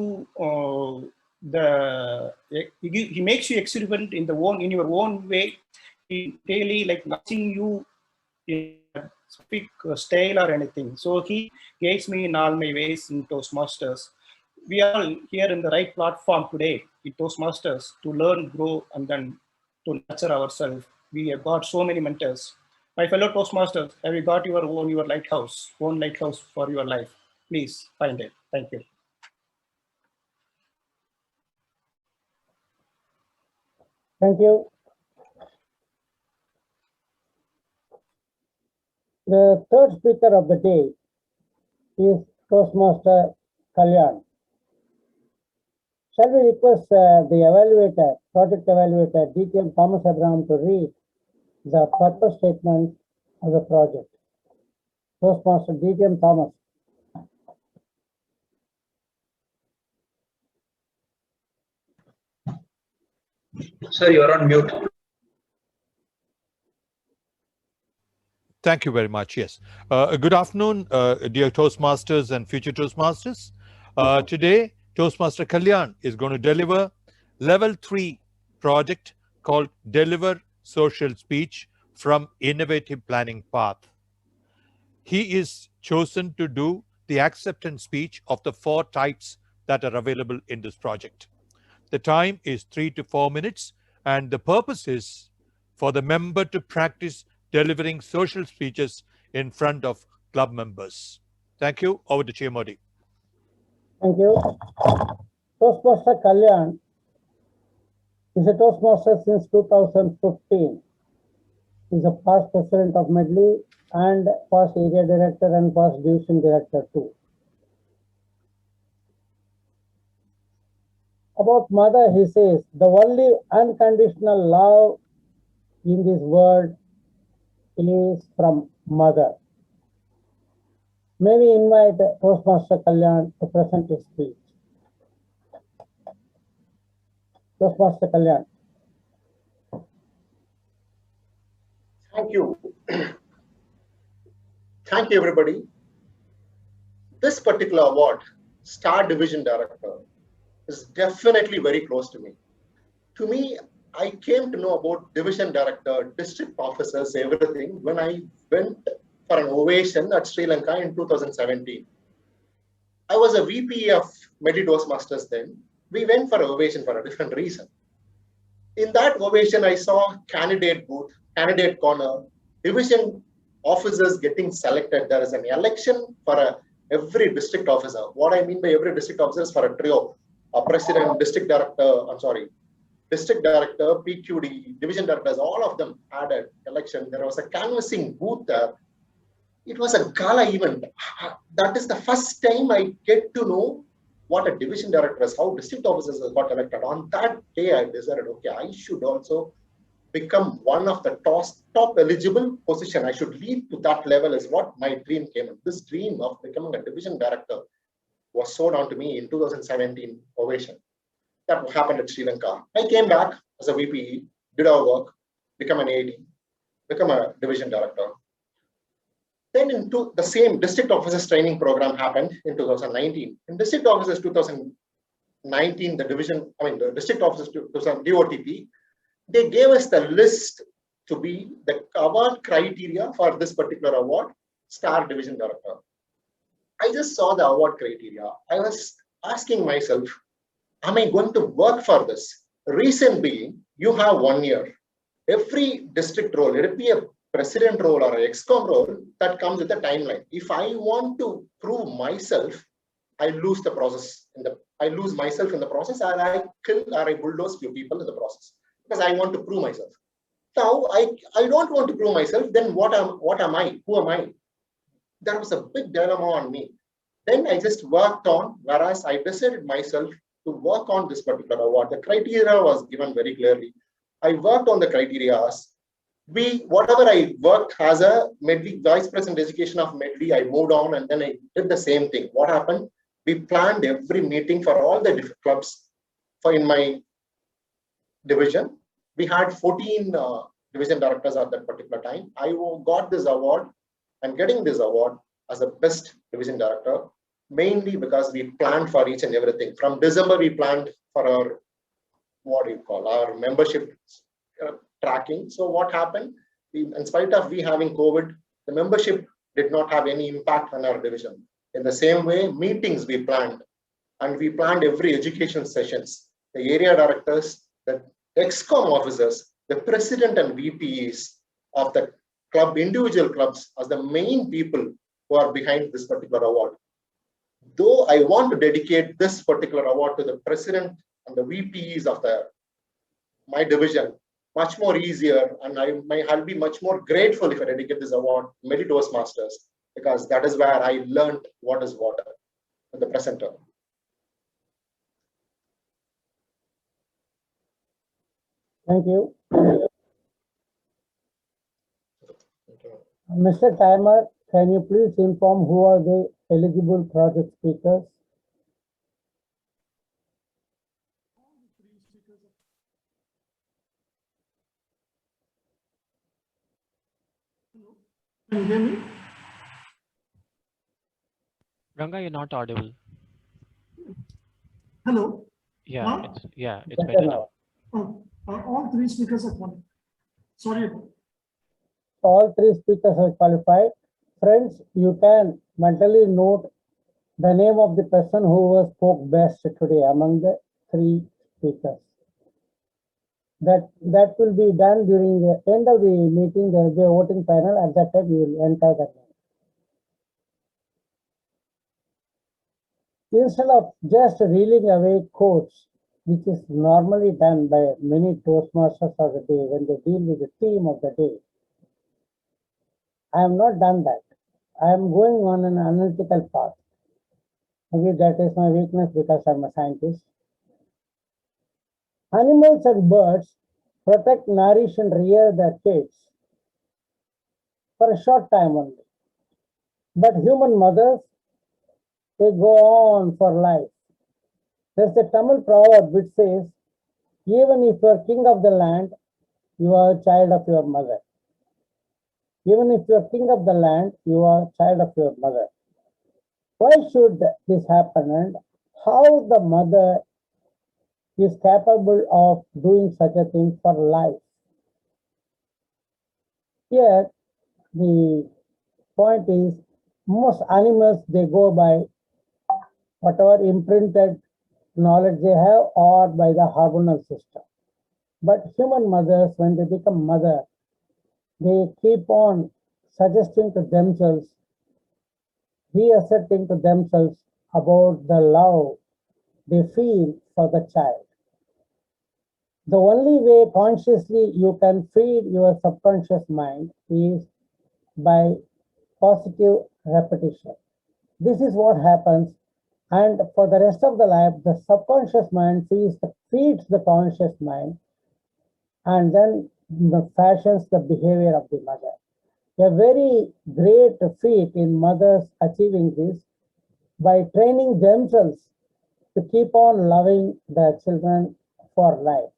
he makes you experiment in your own way. He really like nothing you in a specific style or anything. So he guides me in all my ways in Toastmasters. We are here in the right platform today in Toastmasters to learn, grow, and then to nurture ourselves. We have got so many mentors. My fellow Toastmasters, have you got your own lighthouse for your life? Please find it. Thank you. Thank you. The third speaker of the day is Toastmaster Kalyan. Shall we request the evaluator, project evaluator, DTM Thomas Abraham, to read the purpose statement of the project? Toastmaster DTM Thomas. Sir, you're on mute. Thank you very much. Yes. Good afternoon, dear Toastmasters and future Toastmasters. Today, Toastmaster Kalyan is going to deliver level 3 project called Deliver Social Speech from Innovative Planning Path. He is chosen to do the acceptance speech of the 4 types that are available in this project. The time is 3 to 4 minutes, and the purpose is for the member to practice delivering social speeches in front of club members. Thank you. Over to Chair Modi. Thank you. Toastmaster Kalyan is a Toastmaster since 2015. He is a past president of Medley and past area director and past division director too. About mother, he says, the only unconditional love in this world is from mother. May we invite Toastmaster Kalyan to present his speech. Toastmaster Kalyan. Thank you. Thank you, everybody. This particular award, Star Division Director, is definitely very close to me. To me, I came to know about division director, district officers, everything when I went for an ovation at Sri Lanka in 2017. I was a VP of Medley Toastmasters then. We went for an ovation for a different reason. In that ovation, I saw candidate booth, candidate corner, division officers getting selected. There is an election for every district officer. What I mean by every district officer is for a trio, a president, district director, district director, PQD, division directors, all of them had an election. There was a canvassing booth there. It was a gala event. That is the first time I get to know what a division director is, how district officers got elected. On that day, I decided, okay, I should also become one of the top eligible position. I should lead to that level is what my dream came in. This dream of becoming a division director was sold on to me in 2017 ovation. That happened at Sri Lanka. I came back as a VP, did our work, become an AD, become a division director. Then into the same district officers training program happened in 2019. In district officers 2019, the district officers DOTP, they gave us the list to be the award criteria for this particular award, Star Division Director. I just saw the award criteria. I was asking myself, am I going to work for this? Reason being, you have 1 year. Every district role, let it be a president role or an EXCOM role, that comes with a timeline. If I want to prove myself, I lose the process. I lose myself in the process, and I kill or I bulldoze few people in the process because I want to prove myself. Now, I don't want to prove myself. Then what am I? Who am I? There was a big dilemma on me. Then I just worked on, whereas I decided myself to work on this particular award. The criteria was given very clearly. I worked on the criteria. Whatever I worked as a Medley Vice President Education of Medley, I moved on and then I did the same thing. What happened? We planned every meeting for all the different clubs in my division. We had 14 division directors at that particular time. I got this award. I'm getting this award as a best division director, mainly because we planned for each and everything. From December, we planned for our membership tracking. So what happened? In spite of we having COVID, the membership did not have any impact on our division. In the same way, meetings we planned, and we planned every education sessions. The area directors, the EXCOM officers, the president and VPs of the club, individual clubs, as the main people who are behind this particular award. Though I want to dedicate this particular award to the president and the VPs of my division, much more easier, and I'll be much more grateful if I dedicate this award to Toastmasters, because that is where I learned what is water in the present term. Thank you. Mr. Timer, can you please inform who are the eligible project speakers? Can you hear me? Ranga, you're not audible. Hello? Yeah, it's better now. Oh, all three speakers are qualified. Sorry about it. All three speakers are qualified. Friends, you can mentally note the name of the person who spoke best today among the three speakers. That will be done during the end of the meeting. There will be a voting panel. At that time, you will enter the name. Instead of just reeling away quotes, which is normally done by many Toastmasters of the day when they deal with the theme of the day, I have not done that. I am going on an analytical path. Maybe that is my weakness because I am a scientist. Animals and birds protect, nourish, and rear their kids for a short time only. But human mothers, they go on for life. There's a Tamil proverb which says, even if you are king of the land, you are a child of your mother. Even if you are king of the land, you are a child of your mother. Why should this happen, and how the mother is capable of doing such a thing for life? Here, the point is, most animals, they go by whatever imprinted knowledge they have or by the hormonal system. But human mothers, when they become mother, they keep on suggesting to themselves, reasserting to themselves about the love they feel for the child. The only way consciously you can feed your subconscious mind is by positive repetition. This is what happens, and for the rest of the life, the subconscious mind feeds the conscious mind, and then fashions the behavior of the mother. A very great feat in mothers achieving this by training themselves to keep on loving their children for life.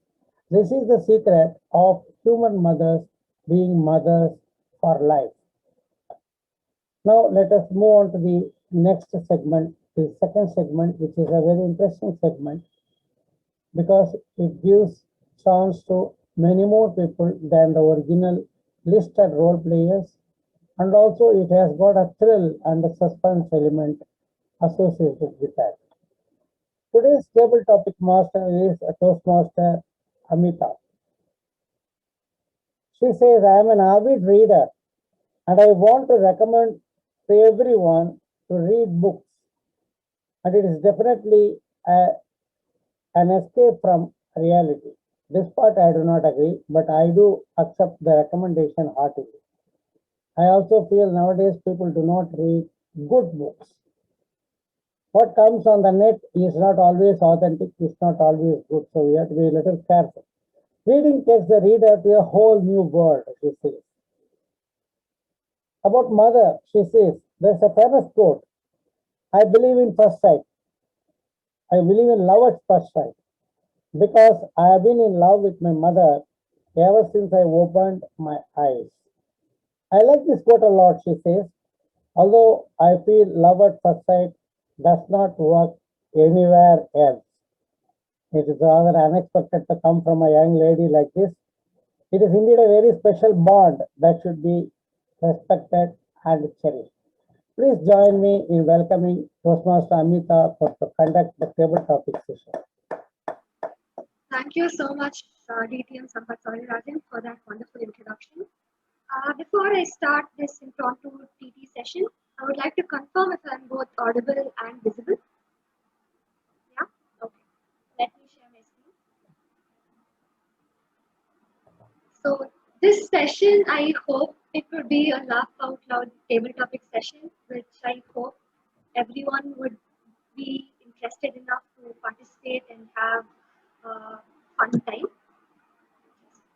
This is the secret of human mothers being mothers for life. Now let us move on to the next segment, the second segment, which is a very interesting segment because it gives chance to many more people than the original listed role players, and also it has got a thrill and a suspense element associated with that. Today's table topic master is a Toastmaster Amita. She says, I am an avid reader and I want to recommend to everyone to read books. And it is definitely an escape from reality. This part I do not agree, but I do accept the recommendation heartily. I also feel nowadays people do not read good books. What comes on the net is not always authentic, it's not always good, so we have to be a little careful. Reading takes the reader to a whole new world, she says. About mother, she says, there's a famous quote, I believe in first sight. I believe in love at first sight because I have been in love with my mother ever since I opened my eyes. I like this quote a lot, she says, although I feel love at first sight does not work anywhere else. It is rather unexpected to come from a young lady like this. It is indeed a very special bond that should be respected and cherished. Please join me in welcoming Toastmaster Amita to conduct the table topic session. Thank you so much, DTM Sampath Rajan, for that wonderful introduction. Before I start this impromptu TT session, I would like to confirm if I'm both audible and visible. Yeah? Okay. Let me share my screen. So this session, I hope it would be a laugh out loud table topic session, which I hope everyone would be interested enough to participate and have a fun time.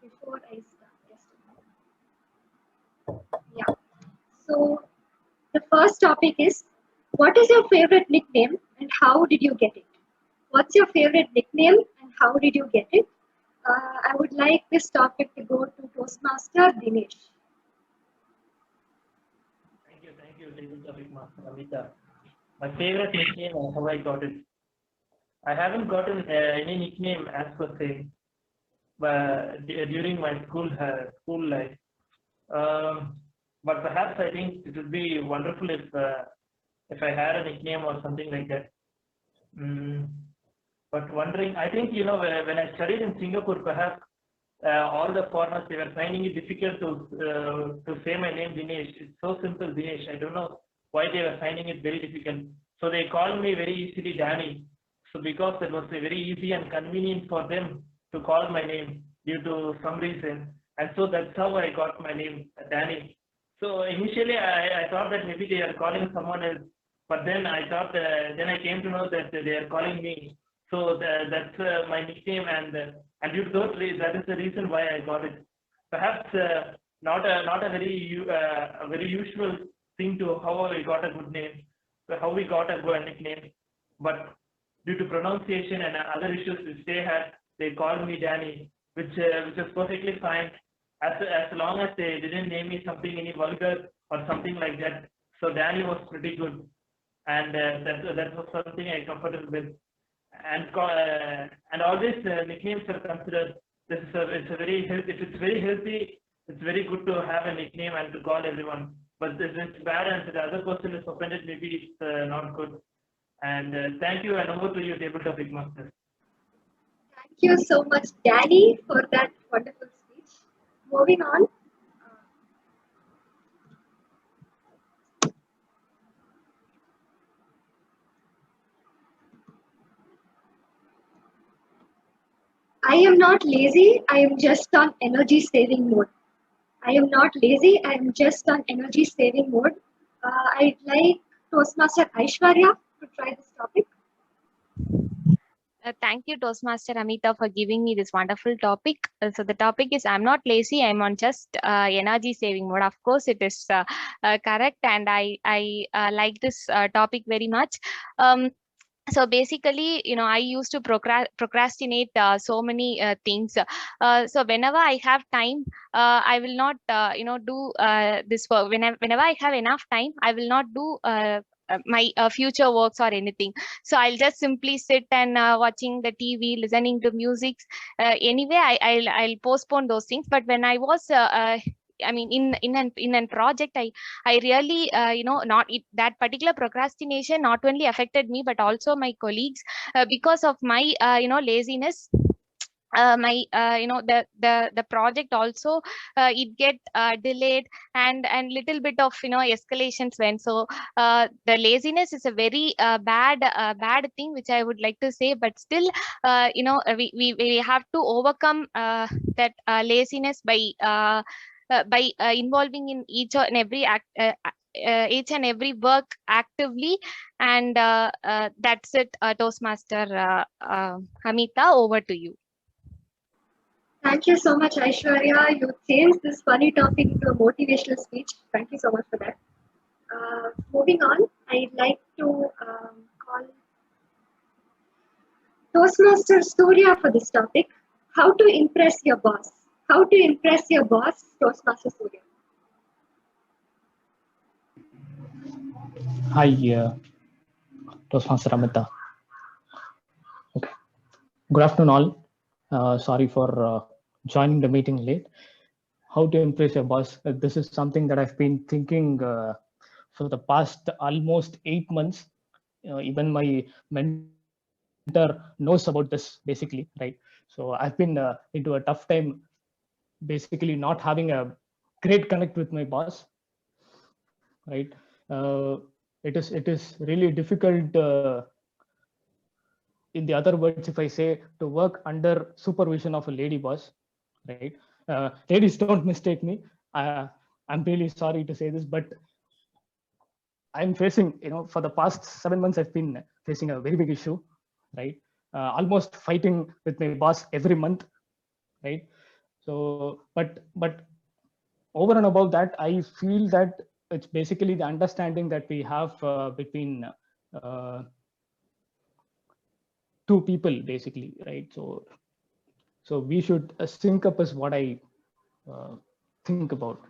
Before I start, just a moment. Yeah. So the first topic is, what is your favorite nickname and how did you get it? What's your favorite nickname and how did you get it? I would like this topic to go to Toastmaster Dinesh. Thank you, Table Topic Master Amita. My favorite nickname and how I got it. I haven't gotten any nickname as per se, but during my school life. But perhaps I think it would be wonderful if I had a nickname or something like that. But wondering, I think, when I studied in Singapore, perhaps all the foreigners, they were finding it difficult to say my name, Dinesh. It's so simple, Dinesh. I don't know why they were finding it very difficult. So they called me very easily Danny. So because it was very easy and convenient for them to call my name due to some reason. And so that's how I got my name, Danny. So initially I thought that maybe they are calling someone else, but then I thought, then I came to know that they are calling me. So that's my nickname, and due to those, that is the reason why I got it. Perhaps not a very usual thing to how I got a good name, how we got a good nickname, but due to pronunciation and other issues which they had, they called me Danny, which is perfectly fine, as long as they didn't name me something any vulgar or something like that. So Danny was pretty good, and that was something I comfortable with. And all these nicknames are considered. If it's very healthy, it's very good to have a nickname and to call everyone. But if it's bad and the other person is offended, maybe it's not good. And thank you, and over to you, Table Topic Master. Thank you so much, Danny, for that wonderful speech. Moving on. I am not lazy, I am just on energy saving mode. I am not lazy, I am just on energy saving mode. I'd like Toastmaster Aishwarya to try this topic. Thank you, Toastmaster Amita, for giving me this wonderful topic. So the topic is, I'm not lazy, I'm on just energy saving mode. Of course, it is correct, and I like this topic very much. So basically, I used to procrastinate so many things. So whenever I have time, I will not do this work. Whenever I have enough time, I will not do my future works or anything. So I'll just simply sit and watching the TV, listening to music. Anyway, I'll postpone those things. But when I was I mean, in a project, I really, not that particular procrastination not only affected me, but also my colleagues, because of my, laziness. My the project also, it get delayed, and little bit of escalations went. So the laziness is a very bad thing, which I would like to say. But still, we have to overcome that laziness by involving in each and every work actively. And that's it. Toastmaster Amita, over to you. Thank you so much, Aishwarya. You changed this funny topic into a motivational speech. Thank you so much for that. Moving on, I'd like to call Toastmaster Surya for this topic. How to impress your boss. How to impress your boss, Toastmaster Surya. Hi, Toastmaster Amita. Okay. Good afternoon, all. Sorry for joining the meeting late. How to impress your boss? This is something that I've been thinking for the past almost 8 months. Even my mentor knows about this, basically, right? So I've been into a tough time, basically not having a great connect with my boss, right? It is really difficult. In the other words, if I say, to work under supervision of a lady boss, right? Ladies, don't mistake me. I'm really sorry to say this, but I'm facing, for the past 7 months, I've been facing a very big issue, right? Almost fighting with my boss every month, right? So, but over and above that, I feel that it's basically the understanding that we have between two people, basically, right? So we should sync up is what I think about.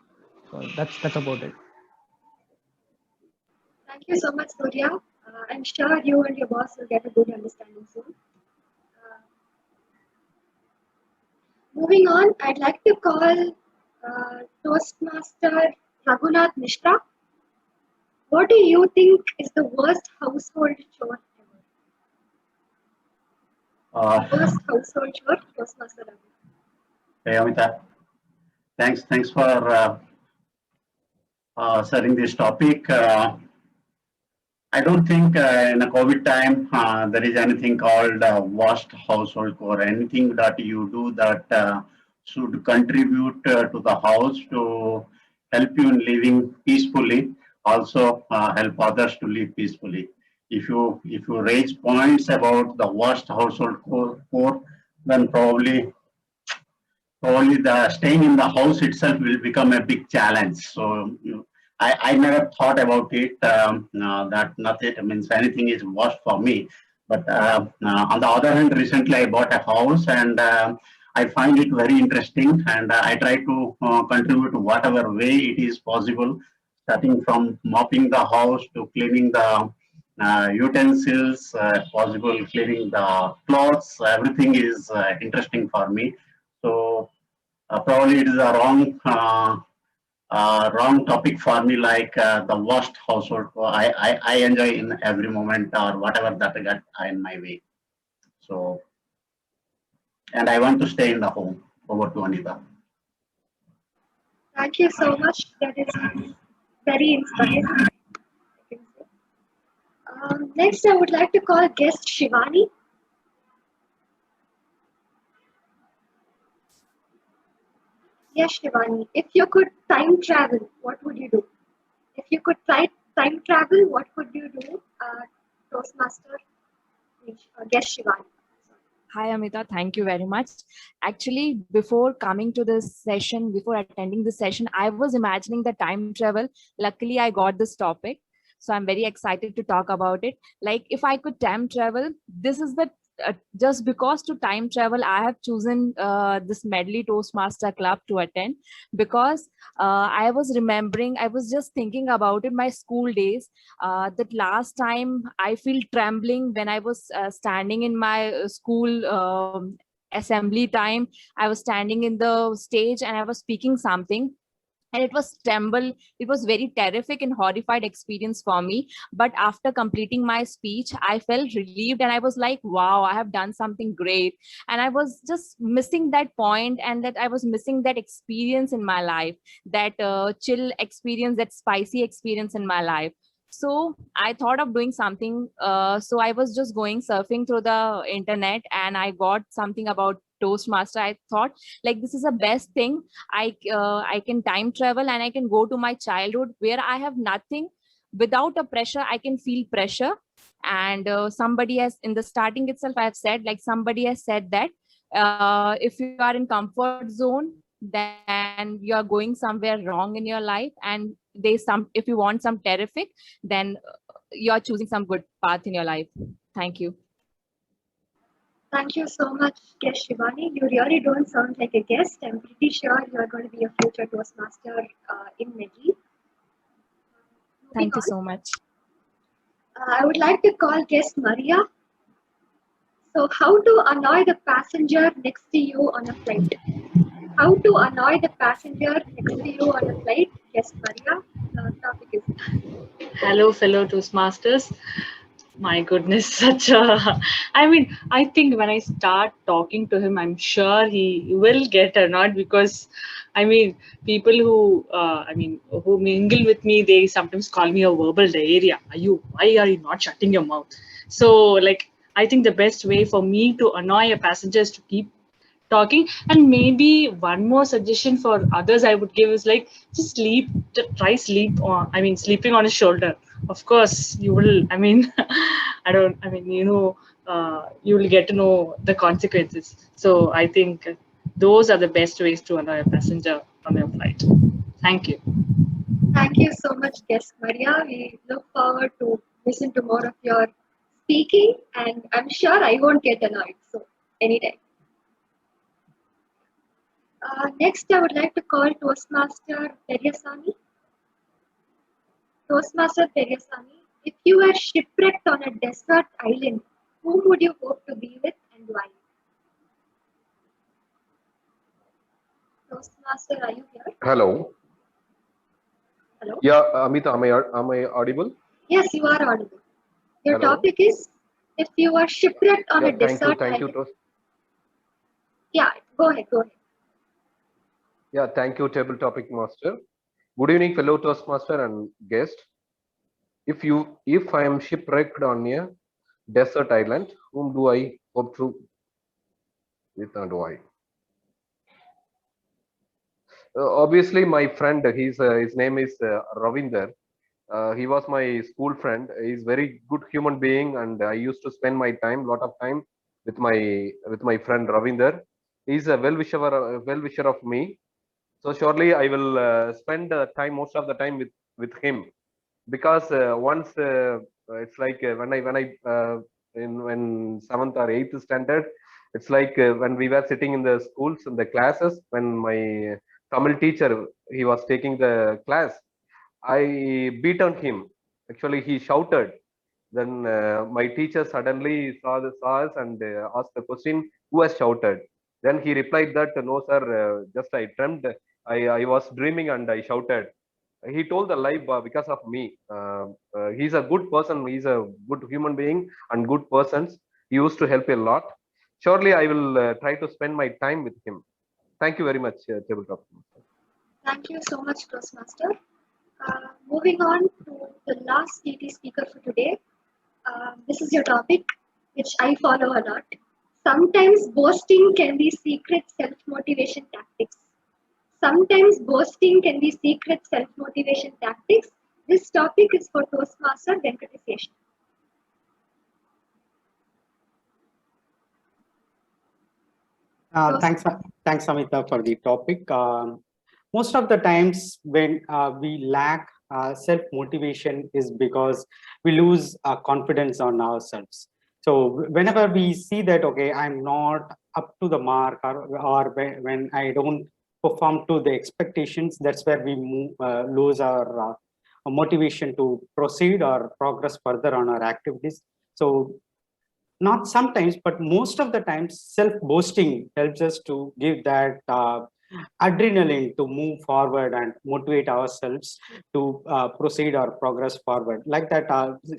So that's about it. Thank you so much, Surya. I'm sure you and your boss will get a good understanding soon. Moving on, I'd like to call Toastmaster Raghunath Mishra. What do you think is the worst household chore ever? Worst household chore, Toastmaster Raghunath. Hey, Amita. Thanks for sharing this topic. I don't think in a COVID time there is anything called worst household chore. Anything that you do that should contribute to the house to help you in living peacefully, also help others to live peacefully. If you raise points about the worst household chore, then probably the staying in the house itself will become a big challenge. So I never thought about it, that nothing means anything is worse for me. But on the other hand, recently I bought a house, and I find it very interesting, and I try to contribute whatever way it is possible, starting from mopping the house to cleaning the utensils, possible cleaning the clothes. Everything is interesting for me. So probably it is a wrong topic for me, like the worst household. I enjoy in every moment or whatever that I got in my way. So, and I want to stay in the home. Over to Anita. Thank you so much. That is very inspiring. Next, I would like to call guest Shivani. Yes, Shivani. If you could time travel, what would you do? If you could time travel, what would you do? Toastmaster, guest Shivani. Hi, Amita. Thank you very much. Actually, before coming to this session, before attending this session, I was imagining the time travel. Luckily, I got this topic. So I'm very excited to talk about it. Like if I could time travel, this is the just because to time travel, I have chosen this Medley Toastmaster Club to attend, because I was remembering, I was just thinking about it, my school days, that last time I feel trembling when I was standing in my school assembly time. I was standing in the stage and I was speaking something, and it was tremble. It was very terrific and horrified experience for me, but after completing my speech I felt relieved and I was like, wow, I have done something great. And I was just missing that point, and that I was missing that experience in my life, that chill experience, that spicy experience in my life. So I thought of doing something. So I was just going surfing through the internet and I got something about Toastmaster. I thought like this is the best thing. I can time travel and I can go to my childhood where I have nothing. Without a pressure, I can feel pressure. And somebody has, in the starting itself, I have said, like somebody has said that if you are in comfort zone, then you are going somewhere wrong in your life. And if you want some terrific, then you are choosing some good path in your life. Thank you. Thank you so much, guest Shivani. You really don't sound like a guest. I'm pretty sure you are going to be a future Toastmaster in Medley. Thank you so much. I would like to call guest Maria. So, how to annoy the passenger next to you on a flight? How to annoy the passenger next to you on a flight? Guest Maria. The topic is. Hello, fellow Toastmasters. My goodness, such a. I mean, I think when I start talking to him, I'm sure he will get annoyed, because, I mean, people who, who mingle with me, they sometimes call me a verbal diarrhea. Why are you not shutting your mouth? So, like, I think the best way for me to annoy a passenger is to keep talking. And maybe one more suggestion for others I would give is like, just try sleeping on his shoulder. Of course you will, you will get to know the consequences. So I think those are the best ways to annoy a passenger on your flight. Thank you. Thank you so much, guest Maria. We look forward to listen to more of your speaking, and I'm sure I won't get annoyed. So anytime. Next, I would like to call Toastmaster Peryasamy. Toastmaster Peryasamy, if you were shipwrecked on a desert island, whom would you hope to be with and why? Toastmaster, are you here? Hello. Hello? Yeah, Amita, am I audible? Yes, you are audible. Your Hello. topic is, if you were shipwrecked on a desert thank island. you, Yeah, go ahead. Yeah, thank you, Table Topic Master. Good evening, fellow Toastmaster and guest. If I am shipwrecked on a desert island, whom do I hope to with and why? Obviously, my friend. His name is Ravinder. He was my school friend. He's very good human being, and I used to spend my time, lot of time, with my friend Ravinder. He's a well-wisher of me. So surely I will spend most of the time with him, because once it's like when 7th or 8th standard, it's like when we were sitting in the schools in the classes, when my Tamil teacher, he was taking the class, I beat on him. Actually, he shouted. Then my teacher suddenly saw us and asked the question, "Who has shouted?" Then he replied that, "No, sir, just I dreamed. I was dreaming and I shouted." He told the lie because of me. He's a good person. He's a good human being and good persons. He used to help a lot. Surely I will try to spend my time with him. Thank you very much, Tabletop. Thank you so much, Toastmaster. Moving on to the last TT speaker for today. This is your topic, which I follow a lot. Sometimes boasting can be secret self-motivation tactics. Sometimes boasting can be secret self-motivation tactics. This topic is for Toastmaster Venkateseshan. Thanks, Amita, for the topic. Most of the times when we lack self-motivation is because we lose confidence on ourselves. So whenever we see that, okay, I'm not up to the mark, or when I don't perform to the expectations, that's where we lose our motivation to proceed or progress further on our activities. So not sometimes, but most of the times, self-boasting helps us to give that adrenaline to move forward and motivate ourselves to proceed or progress forward. Like that,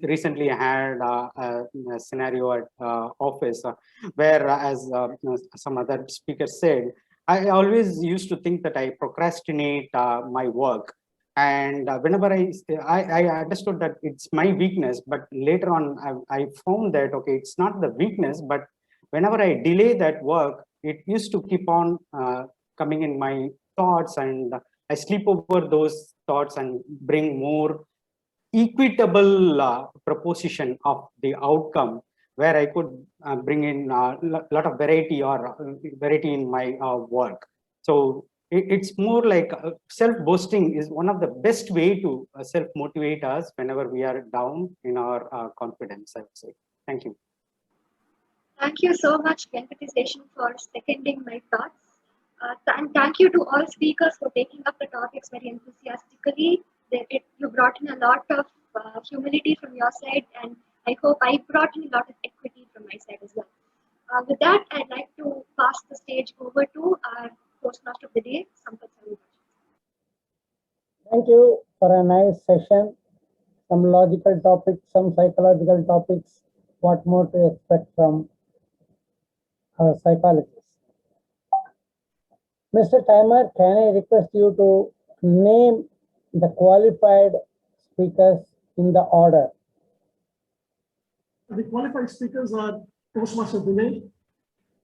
recently I had a scenario at office where, as some other speakers said, I always used to think that I procrastinate my work. And whenever I understood that it's my weakness, but later on I found that, okay, it's not the weakness, but whenever I delay that work, it used to keep on coming in my thoughts, and I sleep over those thoughts and bring more equitable proposition of the outcome, where I could bring in a lot of variety in my work. So it's more like self-boasting is one of the best way to self-motivate us whenever we are down in our confidence, I would say. Thank you. Thank you so much, Venkati Seshan, for seconding my thoughts. And thank you to all speakers for taking up the topics very enthusiastically. You brought in a lot of humility from your side, and I hope I brought in a lot of equity from my side as well. With that, I'd like to pass the stage over to our Toastmaster of the Day, Sampath. Thank you for a nice session. Some logical topics, some psychological topics. What more to expect from our psychologists? Mr. Timer, can I request you to name the qualified speakers in the order? The qualified speakers are Toastmaster Vinay,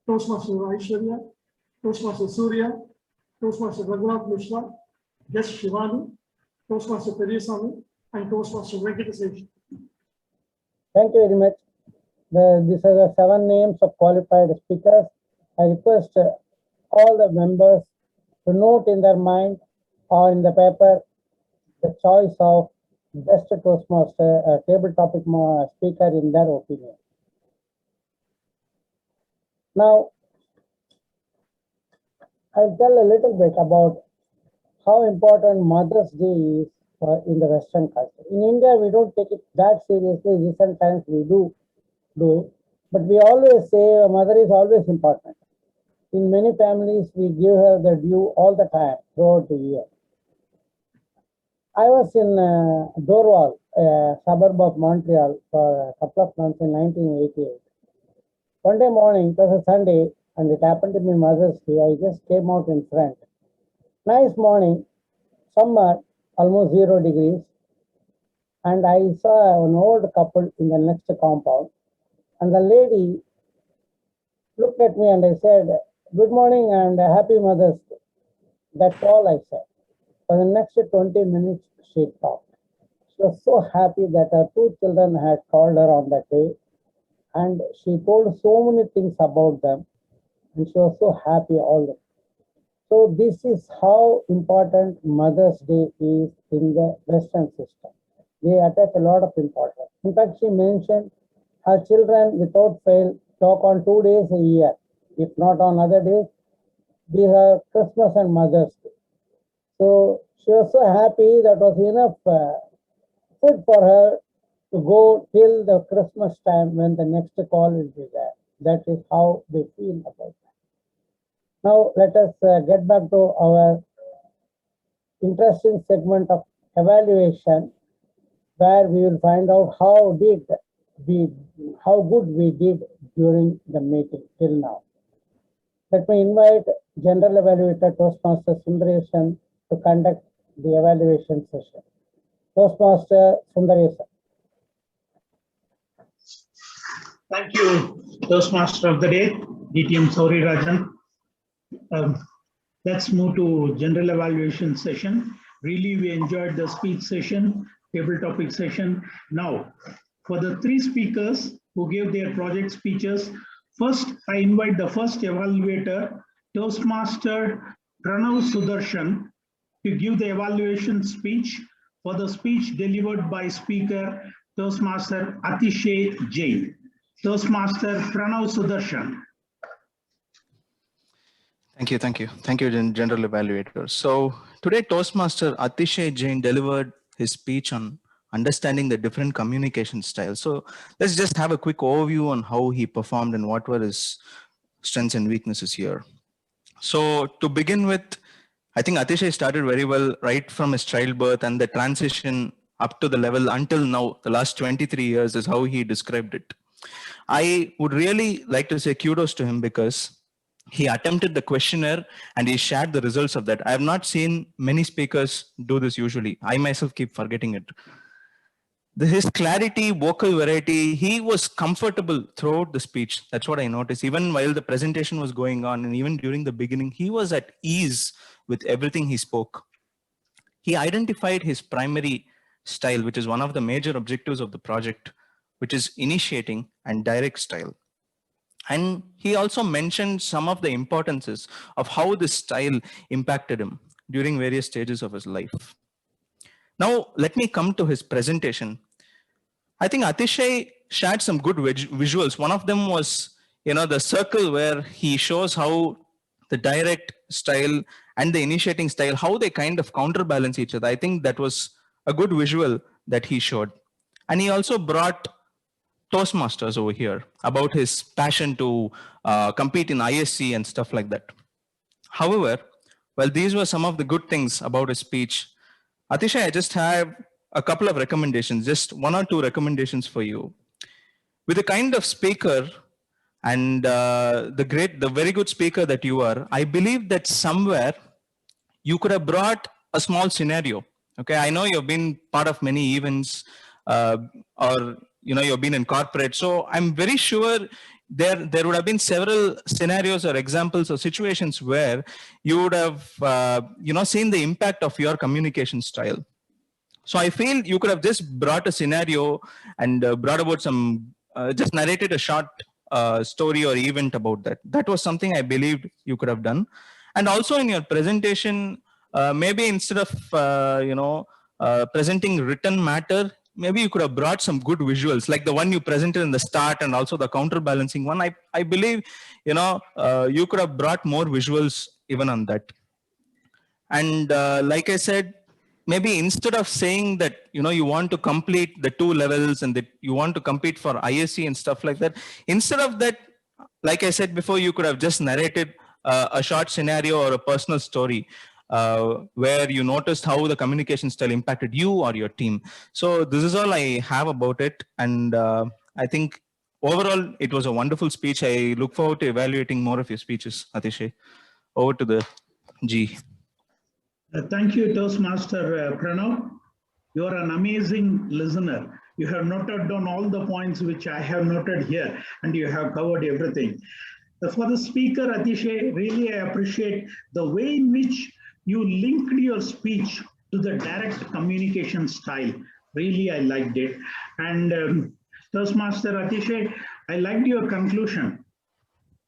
Toastmaster Aishwarya, Toastmaster Surya, Toastmaster Raghunath Mishra, guest Shivani, Toastmaster Perisami, and Toastmaster Venkata Seshan. Thank you very much. These are the 7 names of qualified speakers. I request all the members to note in their mind or in the paper the choice of best Toastmaster table topic speaker in their opinion. Now, I'll tell a little bit about how important Mother's Day is in the Western culture. In India, we don't take it that seriously. Recent times we do it, but we always say a mother is always important. In many families, we give her the due all the time throughout the year. I was in Dorwal, a suburb of Montreal, for a couple of months in 1988. One day morning, it was a Sunday, and it happened to be Mother's Day. I just came out in front. Nice morning, summer, almost 0 degrees, and I saw an old couple in the next compound, and the lady looked at me and I said, "Good morning and happy Mother's Day." That's all I said. For the next 20 minutes, she talked. She was so happy that her 2 children had called her on that day, and she told so many things about them, and she was so happy all the time. So this is how important Mother's Day is in the Western system. They attach a lot of importance. In fact, she mentioned her children without fail talk on 2 days a year. If not on other days, these are Christmas and Mother's Day. So she was so happy that was enough food for her to go till the Christmas time when the next call will be there. That is how they feel about that. Now let us get back to our interesting segment of evaluation, where we will find out how good we did during the meeting till now. Let me invite General Evaluator Toastmaster Sundaresan to conduct the evaluation session. Toastmaster Sundaresan. Thank you, Toastmaster of the Day, DTM Sauri Rajan. Let's move to general evaluation session. Really, we enjoyed the speech session, table topic session. Now, for the 3 speakers who gave their project speeches, first, I invite the first evaluator, Toastmaster Pranav Sudarshan, to give the evaluation speech, for the speech delivered by speaker Toastmaster Atishay Jain. Toastmaster Pranav Sudarshan. Thank you, General Evaluator. So today, Toastmaster Atishay Jain delivered his speech on understanding the different communication styles. So let's just have a quick overview on how he performed and what were his strengths and weaknesses here. So to begin with, I think Atishay started very well right from his childbirth, and the transition up to the level until now, the last 23 years is how he described it. I would really like to say kudos to him because he attempted the questionnaire and he shared the results of that. I have not seen many speakers do this usually. I myself keep forgetting it. His clarity, vocal variety, he was comfortable throughout the speech. That's what I noticed. Even while the presentation was going on and even during the beginning, he was at ease with everything he spoke. He identified his primary style, which is one of the major objectives of the project, which is initiating and direct style. And he also mentioned some of the importances of how this style impacted him during various stages of his life. Now, let me come to his presentation. I think Atishay shared some good visuals. One of them was, the circle where he shows how the direct style and the initiating style, how they kind of counterbalance each other. I think that was a good visual that he showed. And he also brought Toastmasters over here about his passion to compete in ISC and stuff like that. However, well, these were some of the good things about his speech. Atishay, I just have a couple of recommendations, just one or two recommendations for you. With the kind of speaker and the very good speaker that you are, I believe that somewhere you could have brought a small scenario. Okay, I know you've been part of many events or you've been in corporate. So I'm very sure there would have been several scenarios or examples or situations where you would have seen the impact of your communication style. So I feel you could have just brought a scenario and brought about some, just narrated a short story or event about that. That was something I believed you could have done. And also in your presentation, maybe instead of, presenting written matter, maybe you could have brought some good visuals like the one you presented in the start and also the counterbalancing one. I believe, you could have brought more visuals even on that. And like I said, maybe instead of saying that, you want to complete the 2 levels and that you want to compete for ISC and stuff like that, instead of that, like I said before, you could have just narrated a short scenario or a personal story where you noticed how the communication style impacted you or your team. So this is all I have about it. And I think overall, it was a wonderful speech. I look forward to evaluating more of your speeches, Atishay. Over to the G. Thank you, Toastmaster Pranav. You are an amazing listener. You have noted down all the points which I have noted here, and you have covered everything. For the speaker, Atishay, really I appreciate the way in which you linked your speech to the direct communication style. Really, I liked it. And Toastmaster Atishay, I liked your conclusion.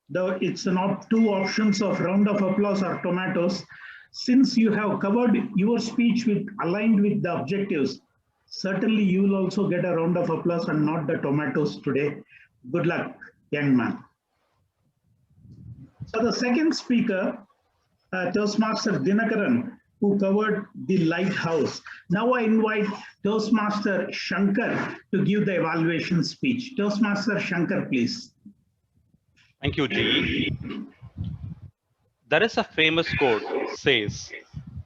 Though it's not 2 options of round of applause or tomatoes. Since you have covered your speech aligned with the objectives, certainly you will also get a round of applause and not the tomatoes today. Good luck, young man. So the second speaker, Toastmaster Dinakaran, who covered the lighthouse. Now I invite Toastmaster Shankar to give the evaluation speech. Toastmaster Shankar, please. Thank you, G. There is a famous quote says,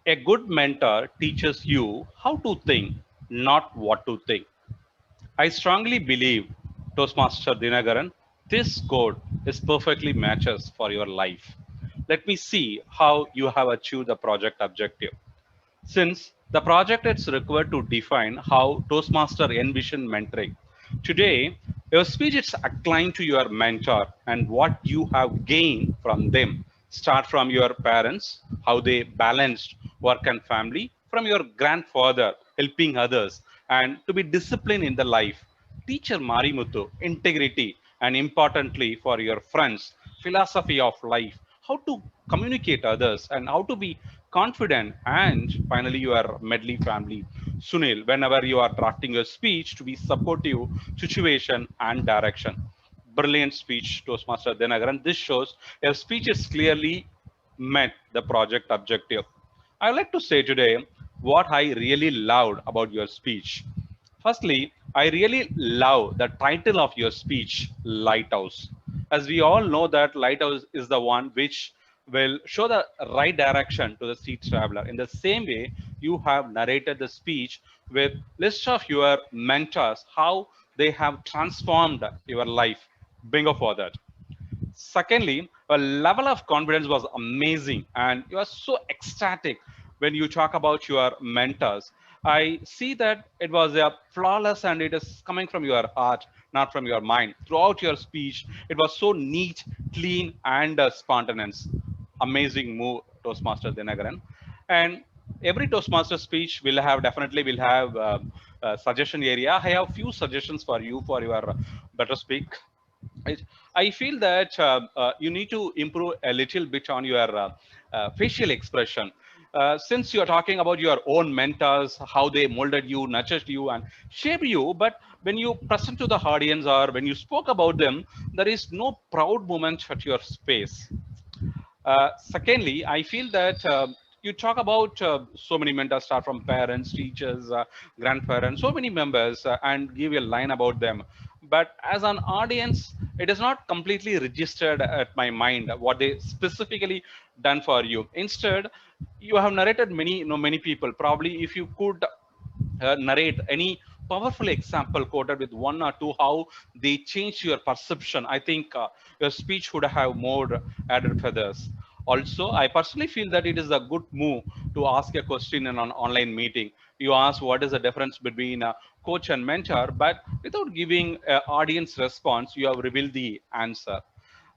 a good mentor teaches you how to think, not what to think. I strongly believe, Toastmaster Dinagaran, this quote is perfectly matches for your life. Let me see how you have achieved the project objective. Since the project is required to define how Toastmaster envision mentoring. Today, your speech is acclaimed to your mentor and what you have gained from them. Start from your parents, how they balanced work and family, from your grandfather helping others, and to be disciplined in the life. Teacher Marimuthu, integrity, and importantly for your friends, philosophy of life, how to communicate others and how to be confident, and finally your medley family. Sunil, whenever you are drafting your speech to be supportive, situation and direction. Brilliant speech, Toastmaster Dinagaran. This shows your speech is clearly met the project objective. I would like to say today what I really loved about your speech. Firstly, I really love the title of your speech, Lighthouse. As we all know that lighthouse is the one which will show the right direction to the sea traveler. In the same way, you have narrated the speech with list of your mentors, how they have transformed your life. Bingo for that. Secondly, a level of confidence was amazing, and you are so ecstatic when you talk about your mentors. I see that it was a flawless and it is coming from your heart, not from your mind. Throughout your speech, it was so neat, clean, and spontaneous. Amazing move, Toastmaster Dinagaran. And every Toastmaster speech will have definitely will have a suggestion area. I have few suggestions for you for your better speak. I, I feel that you need to improve a little bit on your facial expression. Since you're talking about your own mentors, how they molded you, nurtured you, and shaped you, but when you present to the audience or when you spoke about them, there is no proud moment at your space. Secondly, I feel that you talk about so many mentors start from parents, teachers, grandparents, so many members, and give a line about them. But as an audience, it is not completely registered at my mind what they specifically done for you. Instead, you have narrated many, many people. Probably, if you could narrate any powerful example quoted with one or two how they change your perception, I think your speech would have more added feathers. Also, I personally feel that it is a good move to ask a question in an online meeting. You ask what is the difference between a coach and mentor, but without giving an audience response, you have revealed the answer.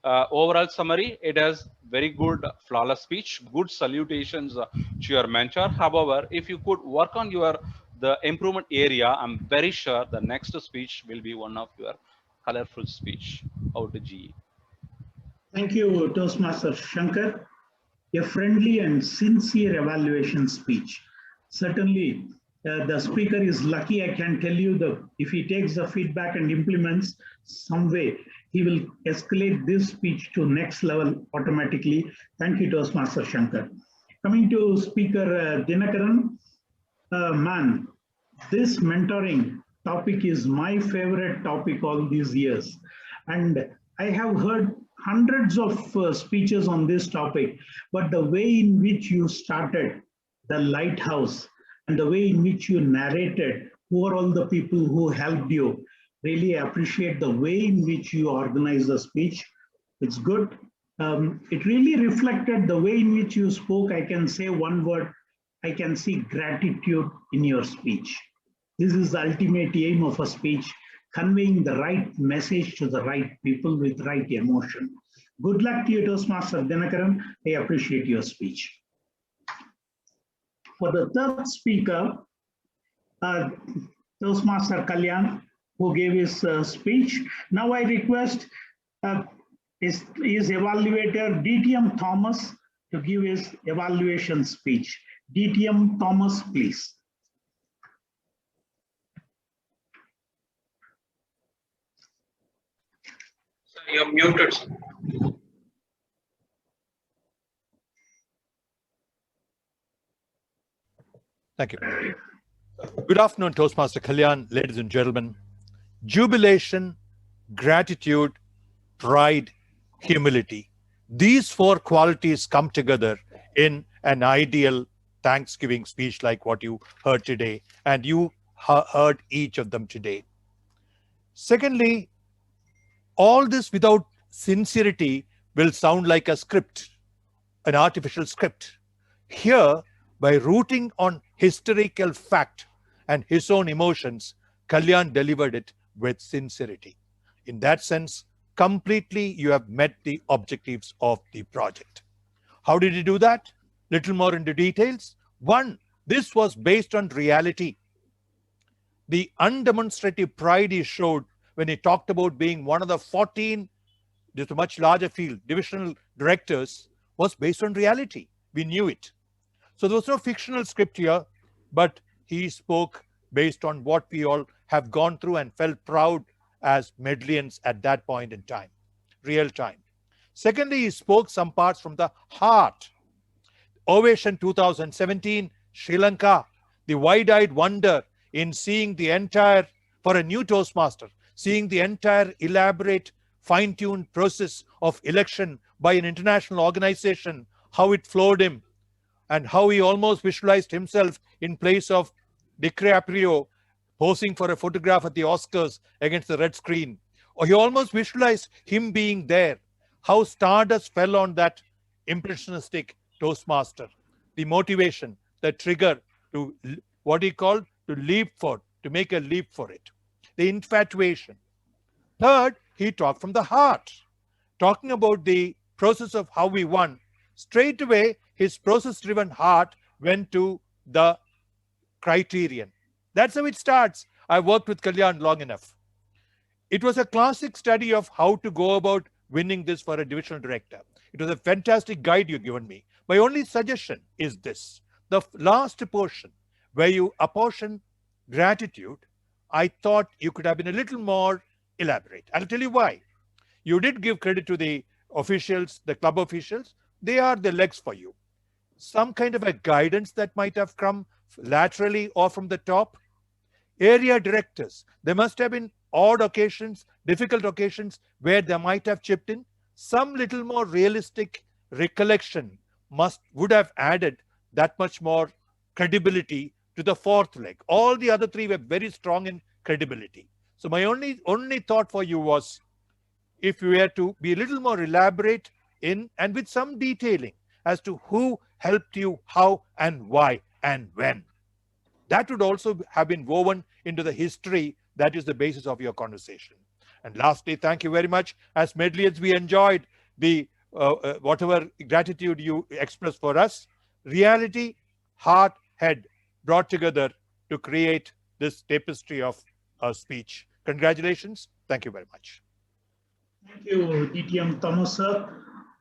Overall summary, it has very good flawless speech, good salutations to your mentor. However, if you could work on your the improvement area, I'm very sure the next speech will be one of your colorful speech. Out to GE. Thank you, Toastmaster Shankar. A friendly and sincere evaluation speech. Certainly, the speaker is lucky. I can tell you that if he takes the feedback and implements some way, he will escalate this speech to next level automatically. Thank you, Toastmaster Shankar. Coming to Speaker Dinakaran, man, this mentoring topic is my favorite topic all these years. And I have heard hundreds of speeches on this topic, but the way in which you started the lighthouse and the way in which you narrated who are all the people who helped you, really appreciate the way in which you organize the speech. It's good. It really reflected the way in which you spoke. I can say one word, I can see gratitude in your speech. This is the ultimate aim of a speech, conveying the right message to the right people with right emotion. Good luck to you, Toastmaster Dinakaran. I appreciate your speech. For the third speaker, Toastmaster Kalyan, who gave his speech. Now I request his evaluator, DTM Thomas, to give his evaluation speech. DTM Thomas, please. You're muted. Thank you. Good afternoon, Toastmaster Kalyan, ladies and gentlemen. Jubilation, gratitude, pride, humility. These four qualities come together in an ideal Thanksgiving speech like what you heard today, and you heard each of them today. Secondly, all this without sincerity will sound like a script, an artificial script. Here, by rooting on historical fact and his own emotions, Kalyan delivered it with sincerity. In that sense, completely you have met the objectives of the project. How did he do that? Little more into details. One, this was based on reality. The undemonstrative pride he showed when he talked about being one of the 14, just a much larger field, divisional directors, was based on reality. We knew it. So there was no fictional script here, but he spoke based on what we all have gone through and felt proud as Medlians at that point in time, real time. Secondly, he spoke some parts from the heart. Ovation 2017, Sri Lanka, the wide-eyed wonder in seeing the entire, for a new Toastmaster, seeing the entire elaborate, fine-tuned process of election by an international organization, how it flowed him, and how he almost visualized himself in place of DiCaprio posing for a photograph at the Oscars against the red screen. Or he almost visualized him being there. How stardust fell on that impressionistic Toastmaster. The motivation, the trigger to what he called to leap for, to make a leap for it. The infatuation. Third, he talked from the heart, talking about the process of how we won. Straight away, his process-driven heart went to the criterion. That's how it starts. I worked with Kalyan long enough. It was a classic study of how to go about winning this for a divisional director. It was a fantastic guide you've given me. My only suggestion is this. The last portion, where you apportion gratitude, I thought you could have been a little more elaborate. I'll tell you why. You did give credit to the officials, the club officials. They are the legs for you. Some kind of a guidance that might have come laterally or from the top. Area directors, there must have been odd occasions, difficult occasions where they might have chipped in. Some little more realistic recollection would have added that much more credibility to the fourth leg. All the other three were very strong in credibility. So my only thought for you was, if you were to be a little more elaborate in and with some detailing as to who helped you, how and why and when. That would also have been woven into the history that is the basis of your conversation. And lastly, thank you very much. As Medlians, we enjoyed the whatever gratitude you expressed for us. Reality, heart, head brought together to create this tapestry of speech. Congratulations. Thank you very much. Thank you, DTM Thomas sir,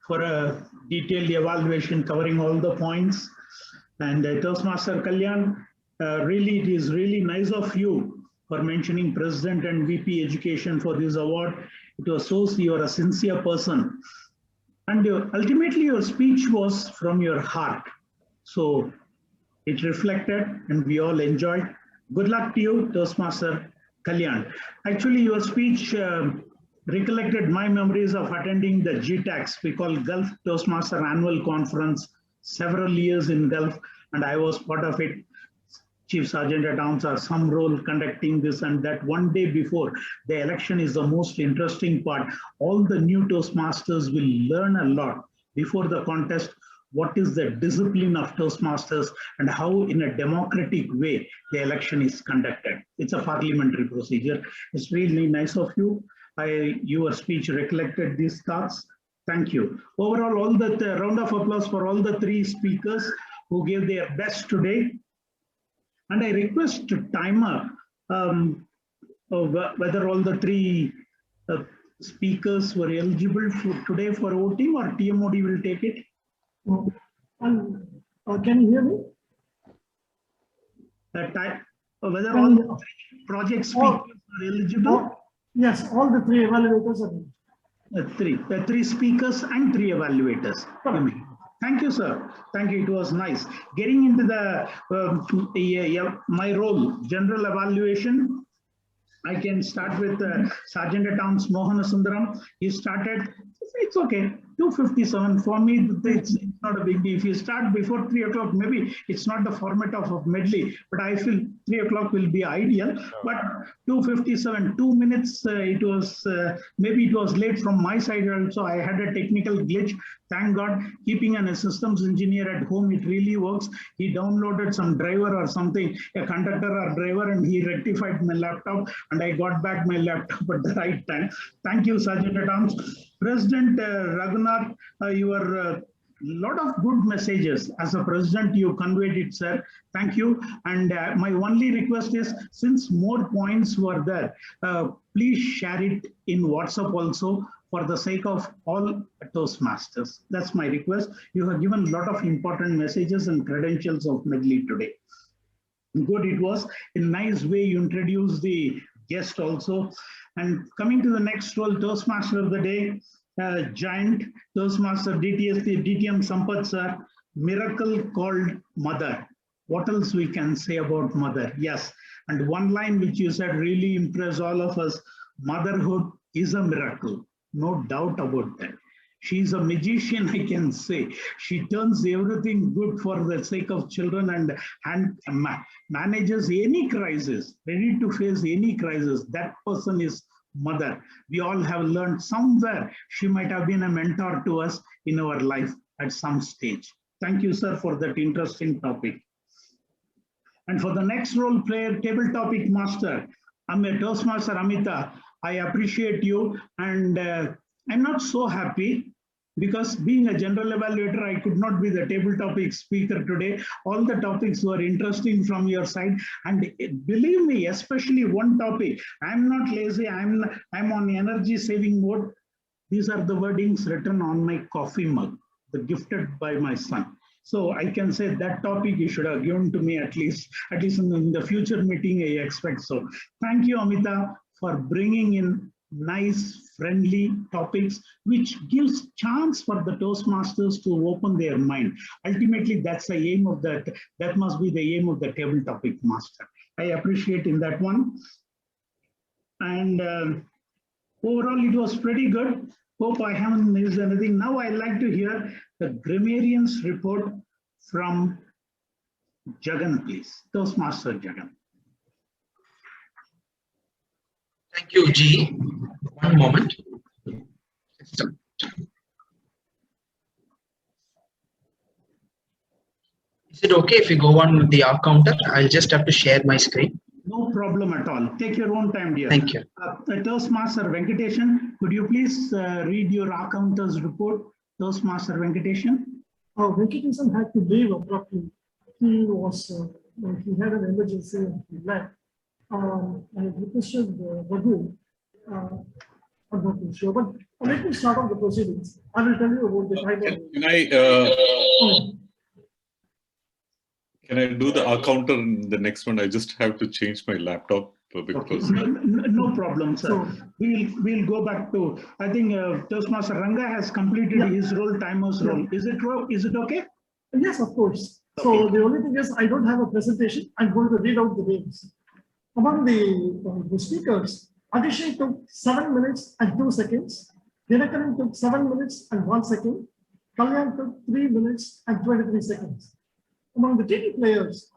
for a detailed evaluation covering all the points. And Toastmaster Kalyan, really, it is really nice of you for mentioning President and VP Education for this award. It shows you are a sincere person. And ultimately, your speech was from your heart. So it reflected and we all enjoyed. Good luck to you, Toastmaster Kalyan. Actually, your speech recollected my memories of attending the GTACs, we call Gulf Toastmaster Annual Conference, several years in Gulf, and I was part of it. Chief Sergeant at Arms or some role conducting this, and that one day before the election is the most interesting part. All the new Toastmasters will learn a lot before the contest. What is the discipline of Toastmasters and how in a democratic way the election is conducted. It's a parliamentary procedure. It's really nice of you. Your speech recollected these thoughts. Thank you. Overall, all the round of applause for all the three speakers who gave their best today. And I request timer whether all the three speakers were eligible for today for voting, or TMOD will take it. Can you hear me? Whether all the project speakers are eligible? Yes, all the three evaluators are three speakers and three evaluators. Thank you, sir. Thank you. It was nice. Getting into the my role, general evaluation. I can start with Sergeant at Arms Mohana Sundaram. He started, it's okay, 2:57. For me, it's not a big deal. If you start before 3 o'clock, maybe it's not the format of medley, but I feel 3 o'clock will be ideal. But 2:57, 2 minutes, it was, maybe it was late from my side also. I had a technical glitch. Thank God, keeping a systems engineer at home, it really works. He downloaded some driver or something, a conductor or driver, and he rectified my laptop, and I got back my laptop at the right time. Thank you, Sergeant at Arms. President Raghunath, your lot of good messages. As a president, you conveyed it, sir. Thank you. And my only request is, since more points were there, please share it in WhatsApp also for the sake of all Toastmasters. That's my request. You have given a lot of important messages and credentials of Medley today. Good, it was. In a nice way, you introduced the guest also. And coming to the next role, Toastmaster of the day, giant Toastmaster DTM Sampath sir, miracle called mother. What else we can say about mother? Yes, and one line which you said really impressed all of us, motherhood is a miracle, no doubt about that. She's a magician, I can say. She turns everything good for the sake of children and manages any crisis, ready to face any crisis. That person is mother. We all have learned somewhere she might have been a mentor to us in our life at some stage. Thank you, sir, for that interesting topic. And for the next role player, table topic master, I'm a Toastmaster Amita. I appreciate you, and I'm not so happy because being a general evaluator, I could not be the table topic speaker today. All the topics were interesting from your side, and believe me, especially one topic. I'm not lazy. I'm on energy saving mode. These are the wordings written on my coffee mug, gifted by my son. So I can say that topic you should have given to me at least in the future meeting, I expect so. Thank you, Amita, for bringing in nice, friendly topics, which gives chance for the Toastmasters to open their mind. Ultimately, that's the aim of that must be the aim of the table topic master. I appreciate in that one. And overall, it was pretty good. Hope I haven't missed anything. Now I'd like to hear the grammarians report from Jagan, please. Toastmaster Jagan. Thank you, G. One moment. Is it okay if we go on with the R counter? I'll just have to share my screen. No problem at all. Take your own time, dear. Thank you. Toastmaster Venkateshan, could you please read your R counters report? Toastmaster Venkateshan. Venkateshan had to leave abruptly. He had an emergency and he left. I requested Raghu. I'm not too sure, but let me start off the proceedings. I will tell you about the title. Can I do the R counter in the next one? I just have to change my laptop because. No problem, sir. So, we'll go back to. I think Toastmaster Ranga has completed his role, timer's role. Is it okay? Yes, of course. Okay. So the only thing is I don't have a presentation. I'm going to read out the names. Among the speakers, Abhishek took 7 minutes and 2 seconds. Dinakaran took 7 minutes and 1 second. Kalyan took 3 minutes and 23 seconds. Among the TT players,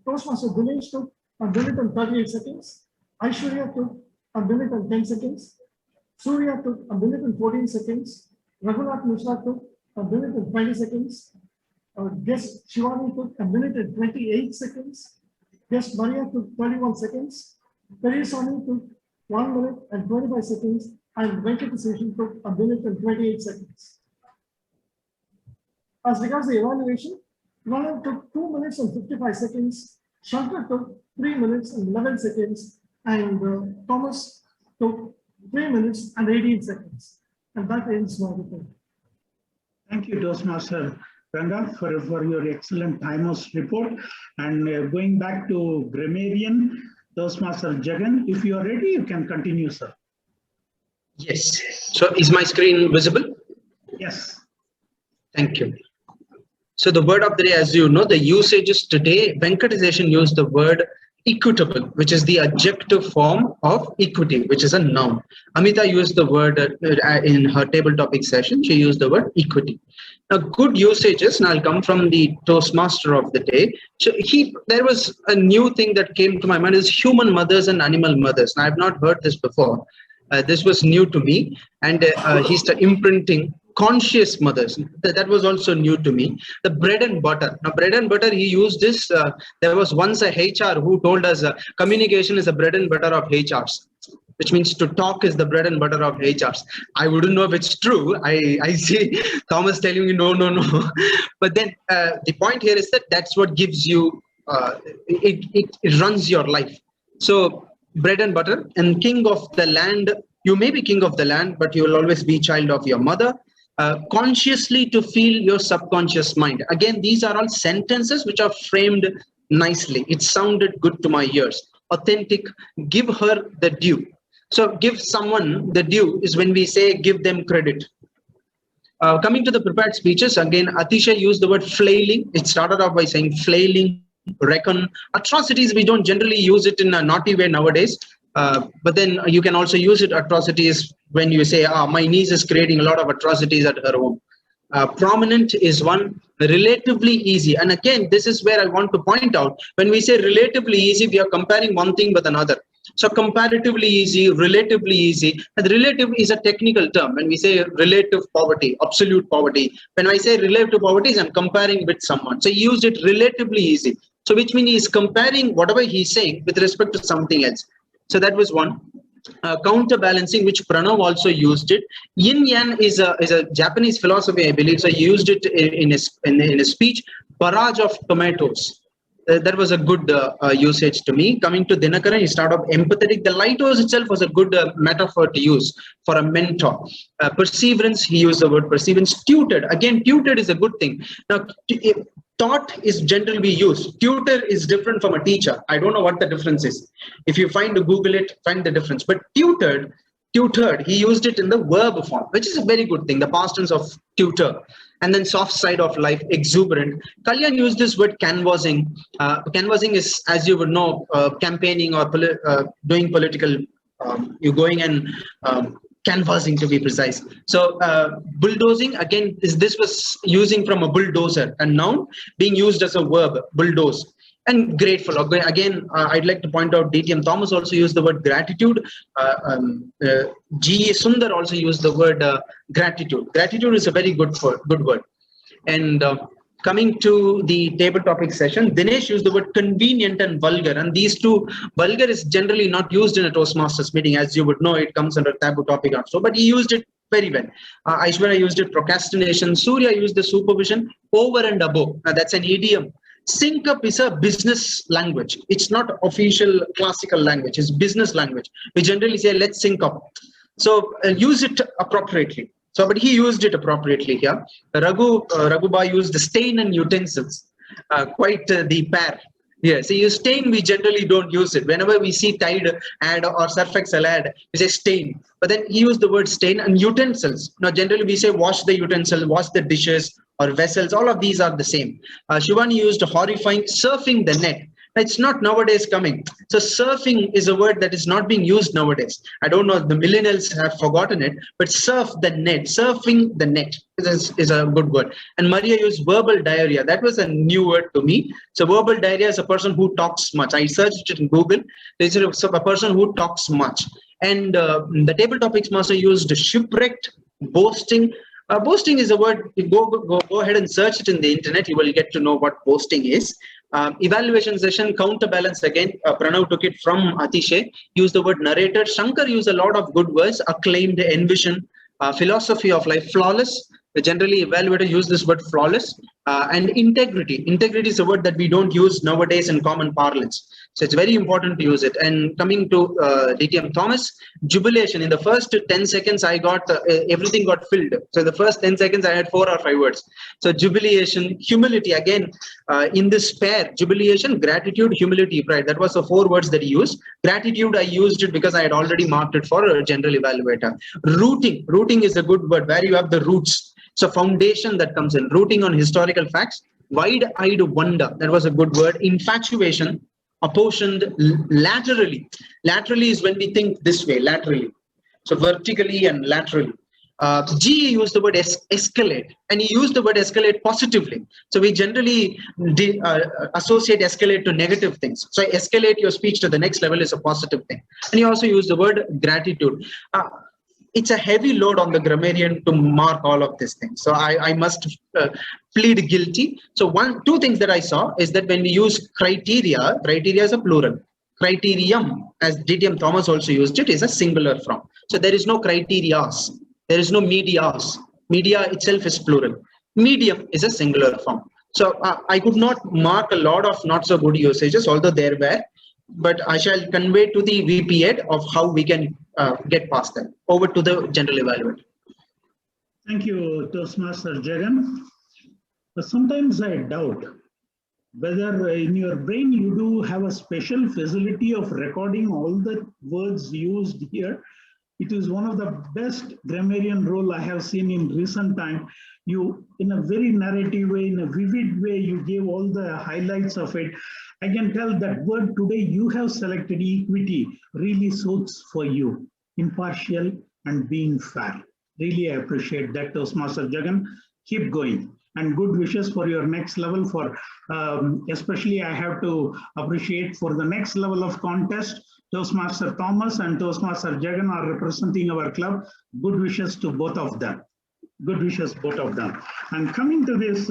Toastmaster Dinesh took 1 minute and 38 seconds. Aishwarya took 1 minute and 10 seconds. Surya took 1 minute and 14 seconds. Raghunath Mishra took 1 minute and 20 seconds. Guest Shivani took 1 minute and 28 seconds. Guest Maria took 31 seconds. Perisani took 1 minute and 25 seconds. And Venkateshan took 1 minute and 28 seconds. As regards the evaluation, Pranav took 2 minutes and 55 seconds. Shankar took 3 minutes and 11 seconds. And Thomas took 3 minutes and 18 seconds. And that ends my report. Thank you, Toastmaster Ranga, for your excellent timers report. And going back to grammarian, Toastmaster Jagan, if you are ready, you can continue, sir. Yes. So is my screen visible? Yes. Thank you. So the word of the day, as you know, the usages today, Venkateshan used the word equitable, which is the adjective form of equity, which is a noun. Amita used the word in her table topic session. She used the word equity. Now, good usages, and I'll come from the Toastmaster of the day. So there was a new thing that came to my mind is human mothers and animal mothers. Now, I've not heard this before. This was new to me, and he's imprinting conscious mothers. That was also new to me. The bread and butter. Now, bread and butter, he used this. There was once a HR who told us communication is the bread and butter of HRs, which means to talk is the bread and butter of HRs. I wouldn't know if it's true. I see Thomas telling me no. But then the point here is that that's what gives you, it runs your life. So bread and butter, and king of the land You may be king of the land, but you will always be child of your mother. Consciously to feel your subconscious mind. Again, these are all sentences which are framed nicely. It sounded good to my ears. Authentic, give her the due. So give someone the due is when we say give them credit. Coming to the prepared speeches, again, Atisha used the word flailing. It started off by saying flailing, reckon. Atrocities, we don't generally use it in a naughty way nowadays. But then you can also use it atrocities when you say, my niece is creating a lot of atrocities at her home. Prominent is one, relatively easy. And again, this is where I want to point out, when we say relatively easy, we are comparing one thing with another. So comparatively easy, relatively easy, and relative is a technical term. When we say relative poverty, absolute poverty, when I say relative poverty, I'm comparing with someone. So he used it relatively easy. So which means he's comparing whatever he's saying with respect to something else. So that was one. Counterbalancing, which Pranav also used it. Yin Yang is a Japanese philosophy, I believe. So he used it in his speech. Barrage of tomatoes. That was a good usage to me. Coming to Dinakaran, he started off empathetic. The lighthouse itself was a good metaphor to use for a mentor. Perseverance, he used the word perseverance. Tutored, again, tutored is a good thing. Now, taught is generally used. Tutor is different from a teacher. I don't know what the difference is. If you Google it, find the difference. But tutored, he used it in the verb form, which is a very good thing. The past tense of tutor. And then soft side of life, exuberant. Kalyan used this word canvassing. Canvassing is, as you would know, campaigning or doing political, you're going and canvassing to be precise. So bulldozing, again, this was using from a bulldozer, a noun being used as a verb, bulldoze. And grateful. Again, I'd like to point out DTM Thomas also used the word gratitude. G. Sundar also used the word gratitude. Gratitude is a very good word. And coming to the table topic session, Dinesh used the word convenient and vulgar. And these two, vulgar is generally not used in a Toastmasters meeting. As you would know, it comes under taboo topic also. But he used it very well. Aishwarya used it, procrastination. Surya used the supervision, over and above. Now, that's an idiom. Sync up is a business language. It's not official classical language. It's business language. We generally say, let's sync up. So use it appropriately. So, but he used it appropriately here. Raghuba used the stain and utensils. Quite the pair. Yeah, so you stain, we generally don't use it. Whenever we see Tide ad or Surf Excel ad, we say stain. But then he used the word stain and utensils. Now, generally we say wash the utensil, wash the dishes or vessels. All of these are the same. Shivani used horrifying, surfing the net. It's not nowadays coming. So surfing is a word that is not being used nowadays. I don't know, the millennials have forgotten it, but surf the net, surfing the net is a good word. And Maria used verbal diarrhea. That was a new word to me. So verbal diarrhea is a person who talks much. I searched it in Google. It's a person who talks much. And the table topics master used shipwrecked, boasting. Boasting is a word, go ahead and search it in the internet. You will get to know what boasting is. Evaluation session, counterbalance again. Pranav took it from Atishay. Used the word narrator. Shankar used a lot of good words. Acclaimed, envision, philosophy of life, flawless. Generally, Evaluator used this word flawless. And integrity. Integrity is a word that we don't use nowadays in common parlance. So it's very important to use it. And coming to DTM Thomas, jubilation. In the first 10 seconds, I got everything got filled. So in the first 10 seconds, I had 4 or 5 words. So jubilation, humility. Again, in this pair, jubilation, gratitude, humility, pride. That was the 4 words that he used. Gratitude, I used it because I had already marked it for a general evaluator. Rooting. Rooting is a good word where you have the roots. So foundation that comes in. Rooting on historical facts. Wide-eyed wonder. That was a good word. Infatuation. Apportioned laterally. Laterally is when we think this way, laterally. So vertically and laterally. G used the word escalate, and he used the word escalate positively. So we generally associate escalate to negative things. So escalate your speech to the next level is a positive thing. And he also used the word gratitude. It's a heavy load on the grammarian to mark all of these things. So I must plead guilty. So 2 things that I saw is that when we use criteria is a plural. Criterium, as DTM Thomas also used it, is a singular form. So there is no criterias. There is no medias. Media itself is plural. Medium is a singular form. So I could not mark a lot of not so good usages, although there were. But I shall convey to the VP Ed of how we can get past them. Over to the general evaluator. Thank you, Toastmaster Jagan. But sometimes I doubt whether in your brain you do have a special facility of recording all the words used here. It is one of the best grammarian role I have seen in recent time. You, in a very narrative way, in a vivid way, you gave all the highlights of it. I can tell that word today you have selected, equity, really suits for you. Impartial and being fair. Really, I appreciate that, Toastmaster Jagan. Keep going. And good wishes for your next level. For especially, I have to appreciate for the next level of contest. Toastmaster Thomas and Toastmaster Jagan are representing our club. Good wishes to both of them. Good wishes, both of them. And coming to this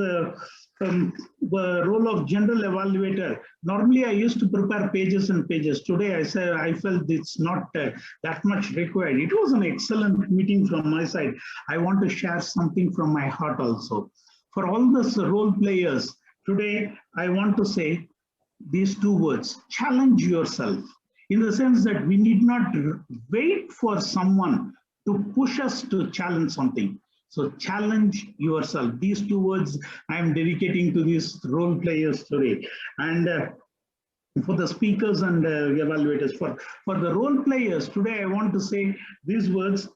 role of general evaluator, normally I used to prepare pages and pages. Today I said I felt it's not that much required. It was an excellent meeting from my side. I want to share something from my heart also. For all the role players, today I want to say these two words: challenge yourself. In the sense that we need not wait for someone to push us to challenge something. So challenge yourself. These two words I am dedicating to these role players today. And for the speakers and evaluators, for the role players, today I want to say these words: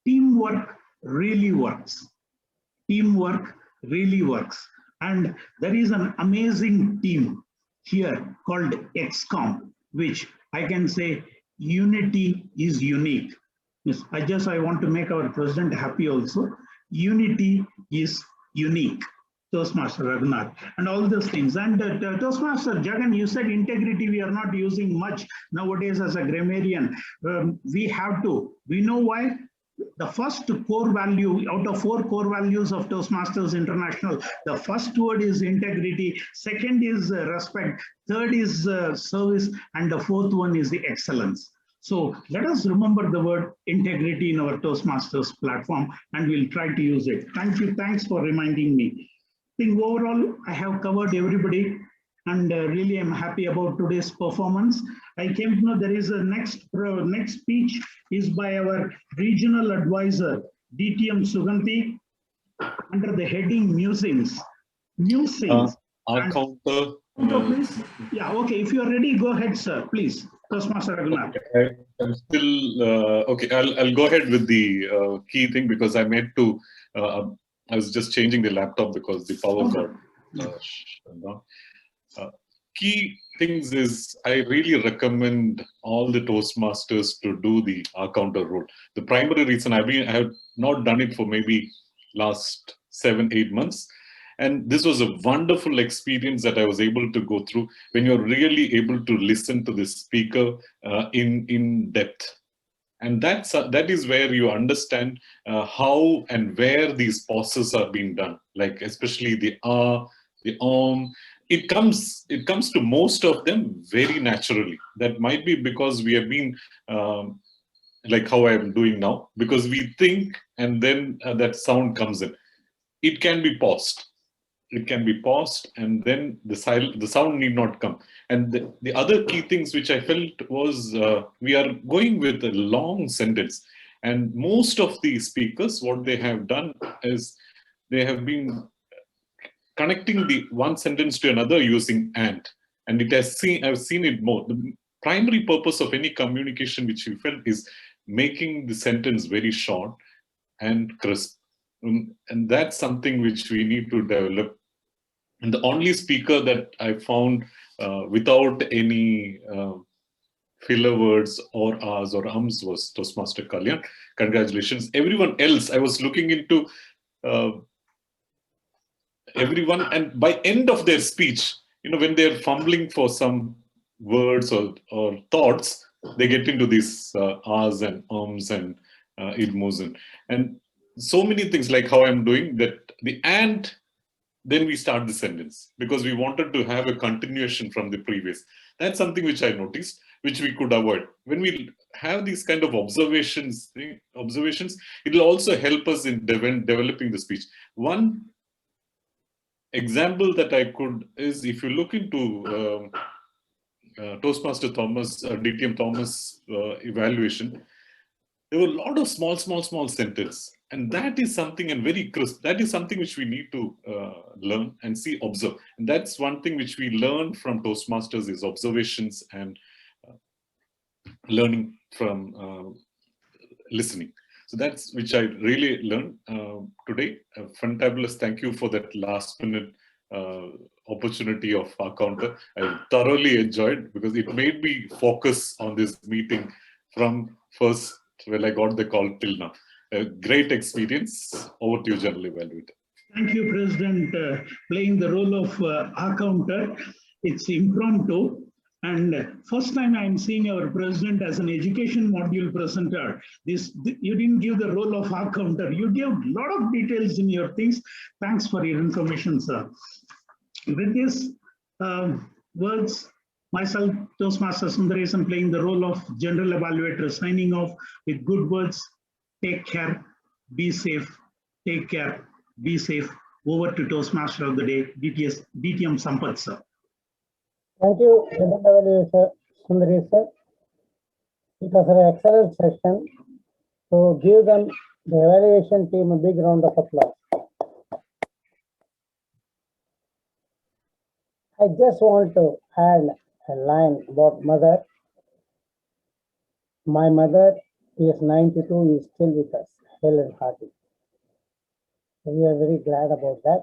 teamwork really works. Teamwork really works. And there is an amazing team here called XCOM, which I can say unity is unique. Yes, I want to make our president happy also. Unity is unique. Toastmaster Raghunath and all those things. And Toastmaster Jagan, you said integrity we are not using much nowadays as a grammarian. We have to. We know why. The first core value out of 4 core values of Toastmasters International, the first word is integrity, second is respect, third is service, and the fourth one is the excellence. So let us remember the word integrity in our Toastmasters platform, and we'll try to use it. Thank you. Thanks for reminding me. I think overall, I have covered everybody, and really I'm happy about today's performance. I came to know there is a next speech is by our regional advisor, DTM Suganti, under the heading Musings. Musings. Our counter. Please. Yeah, okay. If you are ready, go ahead, sir. Please. Toastmaster Raghunath. Okay, I'm still okay. I'll go ahead with the key thing because I made to. I was just changing the laptop because the power got shut down. Key things is I really recommend all the Toastmasters to do the counter role. The primary reason I have not done it for maybe last 7-8 months. And this was a wonderful experience that I was able to go through when you're really able to listen to the speaker in depth. And that is where you understand how and where these pauses are being done, like especially the the It comes to most of them very naturally. That might be because we have been like how I am doing now, because we think and then that sound comes in. It can be paused. It can be paused and then the sound need not come. And the other key things which I felt was we are going with a long sentence. And most of the speakers, what they have done is they have been connecting the one sentence to another using and I've seen it more. The primary purpose of any communication which we felt is making the sentence very short and crisp. And that's something which we need to develop. And the only speaker that I found without any filler words or ahs or ums was Toastmaster Kalyan. Congratulations. Everyone else, I was looking into everyone, and by end of their speech, when they're fumbling for some words or thoughts, they get into these ahs and ums and idmus and so many things, like how I'm doing that, the and then we start the sentence because we wanted to have a continuation from the previous. That's something which I noticed, which we could avoid. When we have these kind of observations, it will also help us in developing the speech. One example that I could is, if you look into Toastmaster Thomas, DTM Thomas evaluation, there were a lot of small sentences. And that is something, and very crisp, that is something which we need to learn and see, observe. And that's one thing which we learn from Toastmasters is observations and learning from listening. So that's which I really learned today. Fantabulous. Thank you for that last minute opportunity of our counter. I thoroughly enjoyed because it made me focus on this meeting from first when I got the call till now. A great experience. Over to you, General Evaluator. Thank you, President. Playing the role of counter. It's impromptu. And first time I'm seeing our president as an education module presenter. You didn't give the role of counter. You gave a lot of details in your things. Thanks for your information, sir. With these words, myself, Toastmaster Sundaresan, playing the role of General Evaluator, signing off with good words. Take care, be safe, take care, be safe. Over to Toastmaster of the day, DTM Sampath, sir. Thank you, General Evaluator Sundaresan. It was an excellent session. So give them, the evaluation team, a big round of applause. I just want to add a line about mother. My mother is 92, is still with us, hale and hearty. We are very glad about that.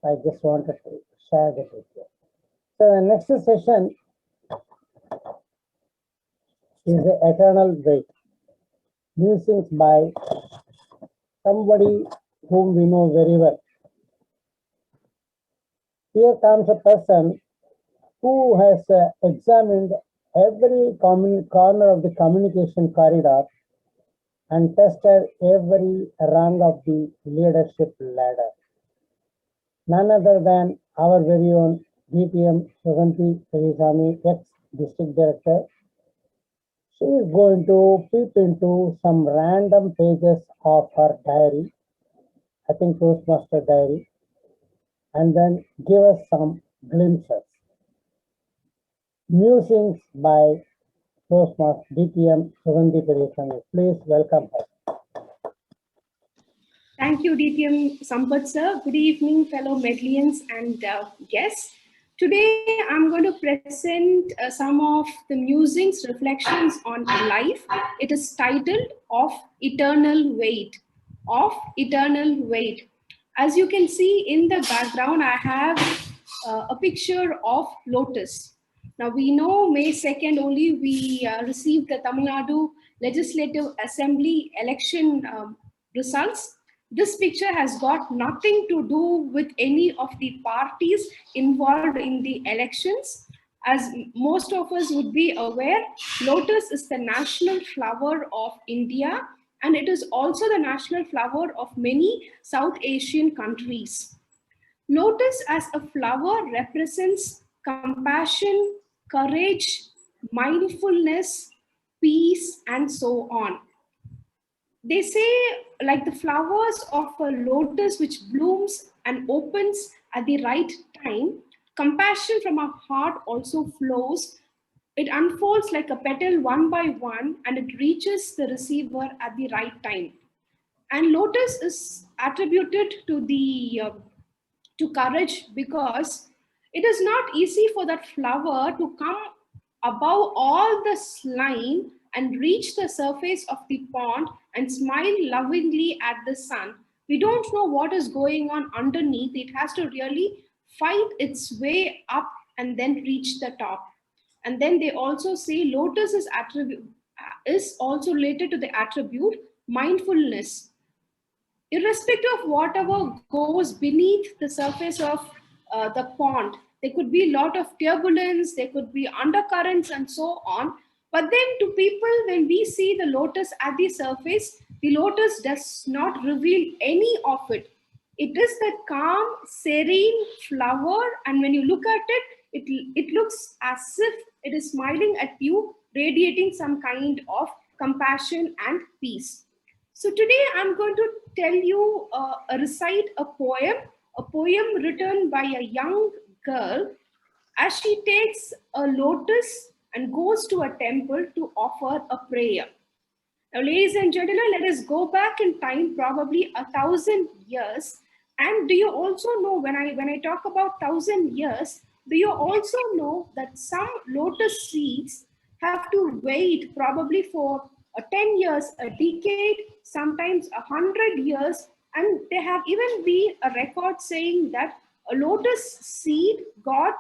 I just wanted to share that with you. So the next session is the eternal wait. Musings by somebody whom we know very well. Here comes a person who has examined every corner of the communication corridor and tested every rung of the leadership ladder. None other than our very own DTM Suganti Perisami, ex-district director. She is going to peep into some random pages of her diary, I think Toastmaster diary, and then give us some glimpses. Musings by Toastmaster DTM Suganti Perisami. Please welcome her. Thank you, DTM Sampath sir. Good evening, fellow Medlians and guests. Today, I'm going to present some of the musings, reflections on life. It is titled Of Eternal Wait. Of Eternal Wait. As you can see in the background, I have a picture of lotus. Now, we know May 2nd only we received the Tamil Nadu Legislative Assembly election results. This picture has got nothing to do with any of the parties involved in the elections. As most of us would be aware, lotus is the national flower of India, and it is also the national flower of many South Asian countries. Lotus as a flower represents compassion, courage, mindfulness, peace, and so on. They say, like the flowers of a lotus which blooms and opens at the right time, compassion from our heart also flows. It unfolds like a petal one by one, and it reaches the receiver at the right time. And lotus is attributed to courage because it is not easy for that flower to come above all the slime and reach the surface of the pond and smile lovingly at the sun. We don't know what is going on underneath. It has to really fight its way up and then reach the top. And then they also say lotus is also related to the attribute mindfulness. Irrespective of whatever goes beneath the surface of the pond, there could be a lot of turbulence, there could be undercurrents and so on. But then to people, when we see the lotus at the surface, the lotus does not reveal any of it. It is the calm, serene flower, and when you look at it, it looks as if it is smiling at you, radiating some kind of compassion and peace. So today I'm going to tell you, recite a poem written by a young girl as she takes a lotus and goes to a temple to offer a prayer. Now, ladies and gentlemen, let us go back in time, probably 1,000 years. And do you also know, when I talk about 1,000 years, do you also know that some lotus seeds have to wait probably for 10 years, a decade, sometimes 100 years, and there have even been a record saying that a lotus seed got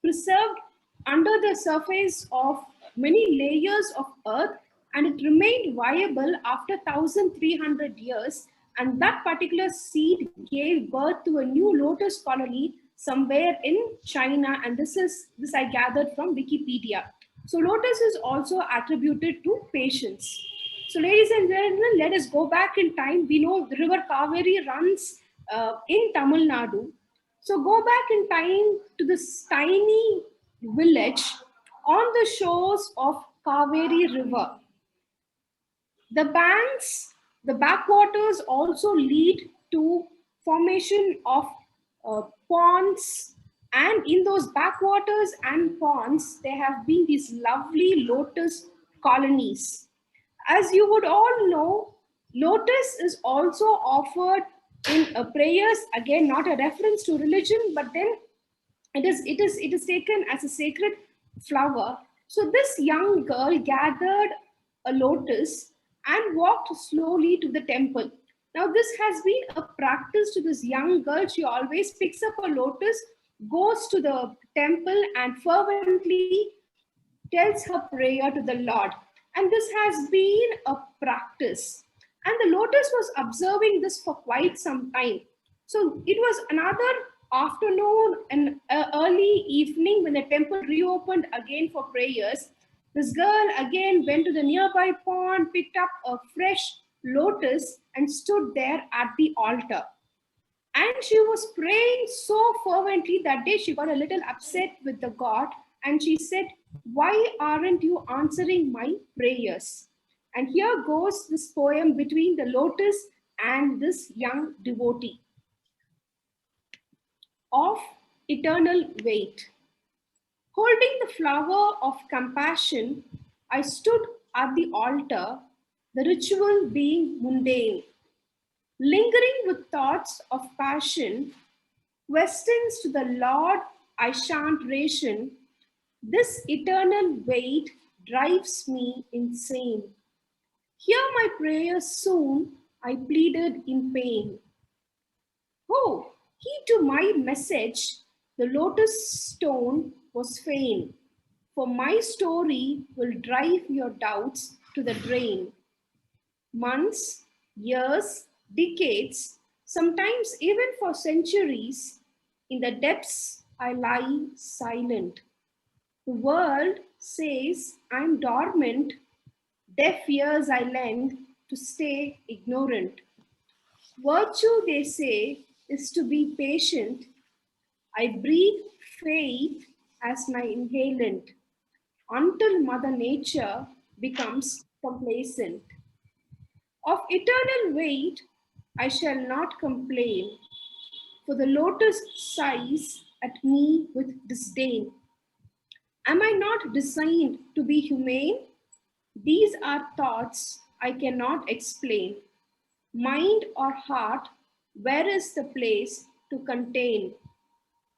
preserved under the surface of many layers of earth, and it remained viable after 1,300 years, and that particular seed gave birth to a new lotus colony somewhere in China, and this I gathered from Wikipedia. So lotus is also attributed to patience. So ladies and gentlemen, let us go back in time. We know the river Kaveri runs in Tamil Nadu. So go back in time to this tiny village on the shores of Kaveri River. The banks, the backwaters also lead to formation of ponds, and in those backwaters and ponds, there have been these lovely lotus colonies. As you would all know, lotus is also offered in prayers, again not a reference to religion, but then it is taken as a sacred flower. So this young girl gathered a lotus and walked slowly to the temple. Now this has been a practice to this young girl. She always picks up a lotus, goes to the temple and fervently tells her prayer to the Lord. And this has been a practice. And the lotus was observing this for quite some time. So it was another afternoon and early evening when the temple reopened again for prayers. This girl again went to the nearby pond, picked up a fresh lotus and stood there at the altar. And she was praying so fervently that day she got a little upset with the God, and she said, "Why aren't you answering my prayers?" And here goes this poem between the lotus and this young devotee. Of eternal weight. Holding the flower of compassion, I stood at the altar, the ritual being mundane. Lingering with thoughts of passion, questions to the Lord I shan't ration. This eternal weight drives me insane. Hear my prayers soon, I pleaded in pain. Oh, heed to my message, the lotus stone was fain. For my story will drive your doubts to the drain. Months, years, decades, sometimes even for centuries, in the depths I lie silent. The world says I'm dormant, deaf ears I lend to stay ignorant. Virtue, they say, is to be patient. I breathe faith as my inhalant until Mother Nature becomes complacent. Of eternal weight, I shall not complain, for the lotus sighs at me with disdain. Am I not designed to be humane? These are thoughts I cannot explain. Mind or heart, where is the place to contain?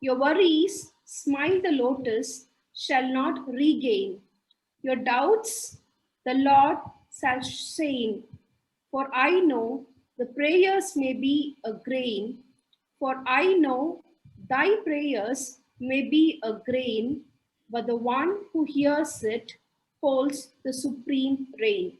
Your worries, smile the lotus, shall not regain. Your doubts, the Lord shall sane. For I know the prayers may be a grain, for I know thy prayers may be a grain, but the one who hears it holds the supreme reign.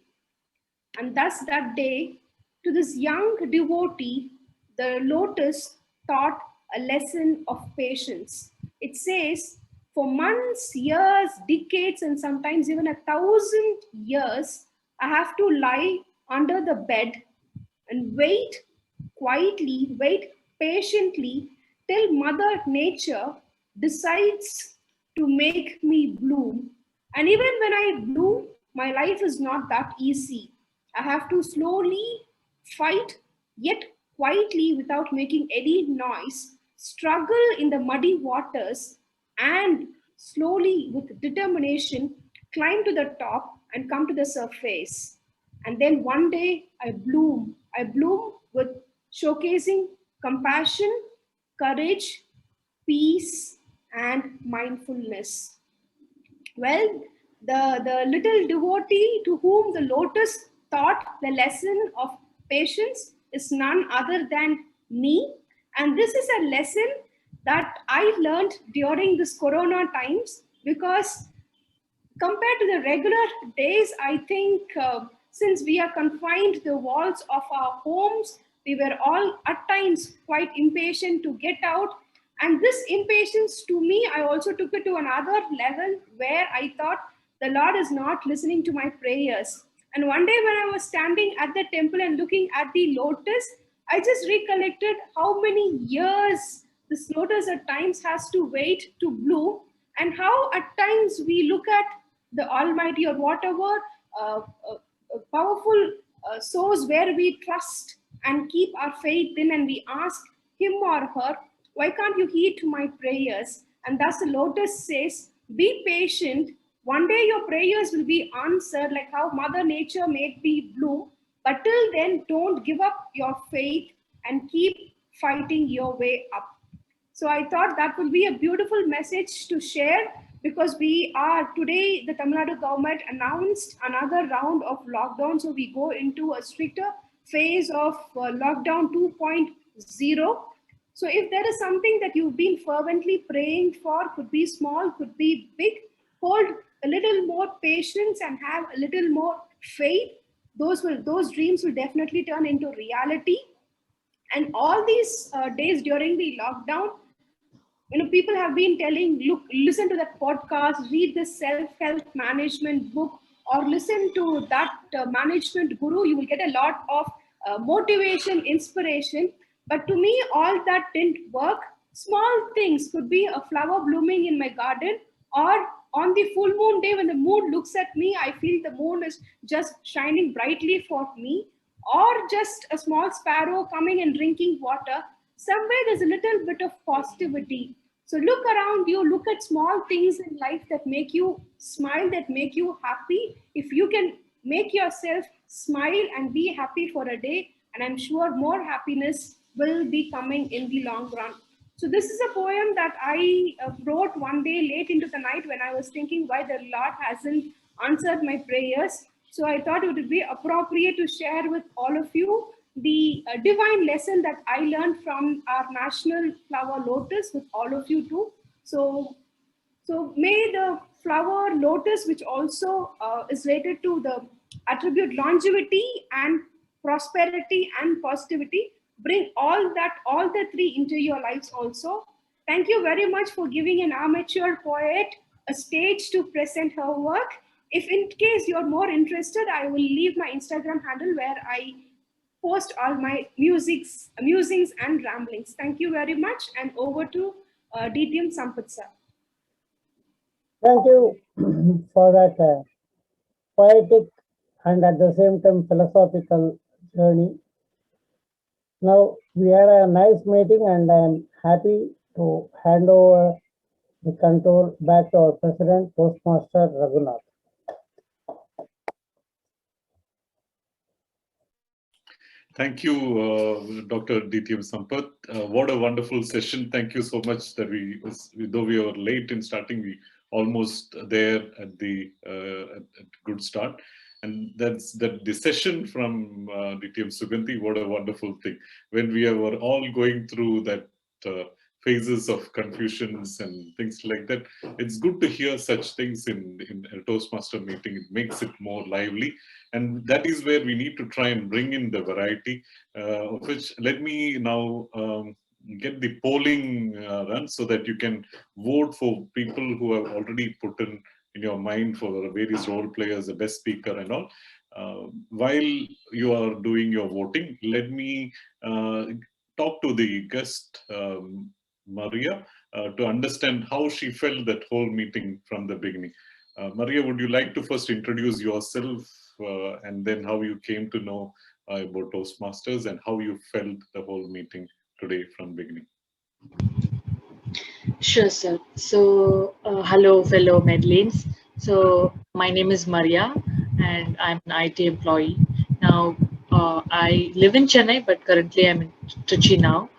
And thus that day, to this young devotee, the lotus taught a lesson of patience. It says, for months, years, decades, and sometimes even 1,000 years, I have to lie under the bed and wait quietly, wait patiently till Mother Nature decides to make me bloom. And even when I bloom, my life is not that easy. I have to slowly fight, yet quietly without making any noise, struggle in the muddy waters, and slowly with determination climb to the top and come to the surface. And then one day I bloom. I bloom with showcasing compassion, courage, peace, and mindfulness. Well, the little devotee to whom the lotus taught the lesson of patience is none other than me. And this is a lesson that I learned during this Corona times, because compared to the regular days, I think since we are confined to the walls of our homes, we were all at times quite impatient to get out. And this impatience to me, I also took it to another level where I thought the Lord is not listening to my prayers. And one day when I was standing at the temple and looking at the lotus, I just recollected how many years this lotus at times has to wait to bloom, and how at times we look at the Almighty or whatever powerful source where we trust and keep our faith in, and we ask him or her, why can't you heed to my prayers? And thus the lotus says, be patient. One day your prayers will be answered, like how Mother Nature made me bloom. But till then, don't give up your faith and keep fighting your way up. So I thought that would be a beautiful message to share, because we are today, the Tamil Nadu government announced another round of lockdown. So we go into a stricter phase of lockdown 2.0. So if there is something that you've been fervently praying for, could be small, could be big, hold a little more patience and have a little more faith. Those dreams will definitely turn into reality. And all these days during the lockdown, people have been telling, look, listen to that podcast, read this self-help management book, or listen to that management guru. You will get a lot of motivation, inspiration. But to me, all that didn't work. Small things could be a flower blooming in my garden, or on the full moon day when the moon looks at me, I feel the moon is just shining brightly for me, or just a small sparrow coming and drinking water. Somewhere there's a little bit of positivity. So look around you, look at small things in life that make you smile, that make you happy. If you can make yourself smile and be happy for a day, and I'm sure more happiness will be coming in the long run. So this is a poem that I wrote one day late into the night when I was thinking why the Lord hasn't answered my prayers. So I thought it would be appropriate to share with all of you the divine lesson that I learned from our national flower lotus with all of you too. So may the flower lotus, which also is related to the attribute longevity and prosperity and positivity, bring all the three into your lives also. Thank you very much for giving an amateur poet a stage to present her work. If in case you're more interested, I will leave my Instagram handle where I post all my musings and ramblings. Thank you very much, and over to DTM Sampath sir. Thank you for that poetic and at the same time philosophical journey. Now we had a nice meeting, and I am happy to hand over the control back to our President, Toastmaster Raghunath. Thank you, Dr. DTM Sampath. What a wonderful session. Thank you so much that though we were late in starting, we almost there at the at good start. And that's the session from DTM Suganti. What a wonderful thing. When we were all going through that phases of confusions and things like that, it's good to hear such things in a Toastmaster meeting. It makes it more lively. And that is where we need to try and bring in the variety, of which let me now get the polling run so that you can vote for people who have already put in your mind for the various role players, the best speaker and all. While you are doing your voting, let me talk to the guest, Maria, to understand how she felt that whole meeting from the beginning. Maria, would you like to first introduce yourself and then how you came to know about Toastmasters and how you felt the whole meeting today from beginning? Sure, sir. So, hello, fellow Medlins. So, my name is Maria, and I'm an IT employee. Now, I live in Chennai, but currently I'm in Trichy now.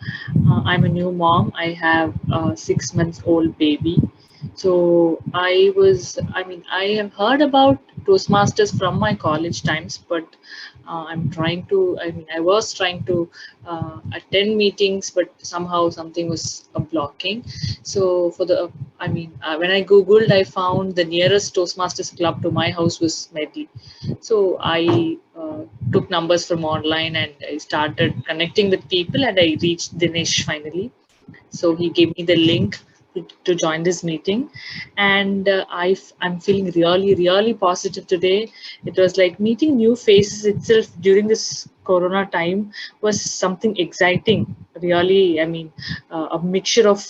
I'm a new mom. I have a 6 months old baby. So I have heard about Toastmasters from my college times, but I was trying to attend meetings, but somehow something was blocking. So when I Googled, I found the nearest Toastmasters club to my house was Medley. So I took numbers from online and I started connecting with people, and I reached Dinesh finally. So he gave me the link to join this meeting, and I'm feeling really positive today. It was like meeting new faces itself during this Corona time was something exciting. Really, a mixture of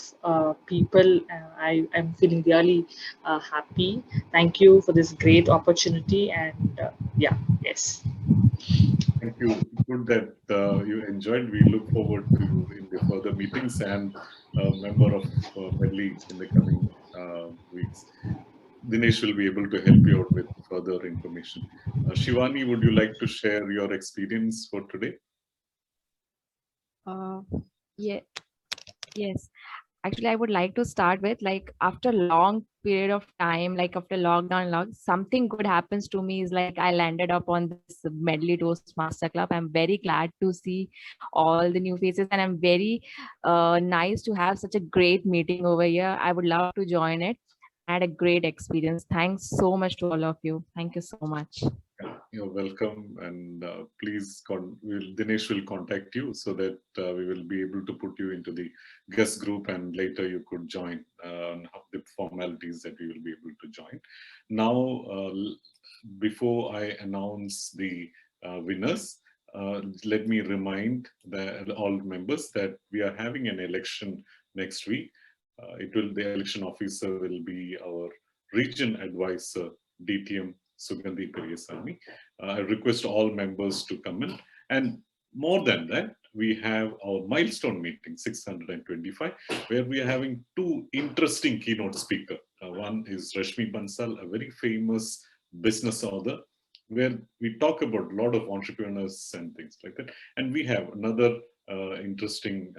people. I'm feeling really happy. Thank you for this great opportunity, and yes. Thank you. Good that you enjoyed. We look forward to you in the further meetings and a member of Medley in the coming weeks. Dinesh will be able to help you out with further information. Shivani, would you like to share your experience for today? Yeah, yes. Actually, I would like to start with, like, after long period of time, like after lockdown, something good happens to me is like I landed up on this Medley Toastmaster Club. I'm very glad to see all the new faces, and I'm very nice to have such a great meeting over here. I would love to join it. I had a great experience. Thanks so much to all of you. Thank you so much. You're welcome, and please, Dinesh will contact you so that we will be able to put you into the guest group, and later you could join on the formalities that we will be able to join. Now, before I announce the winners, let me remind all members that we are having an election next week. The election officer will be our region advisor, DTM Sugandhi Periyasamy. I request all members to come in. And more than that, we have our milestone meeting 625, where we are having two interesting keynote speakers. One is Rashmi Bansal, a very famous business author, where we talk about a lot of entrepreneurs and things like that. And we have another interesting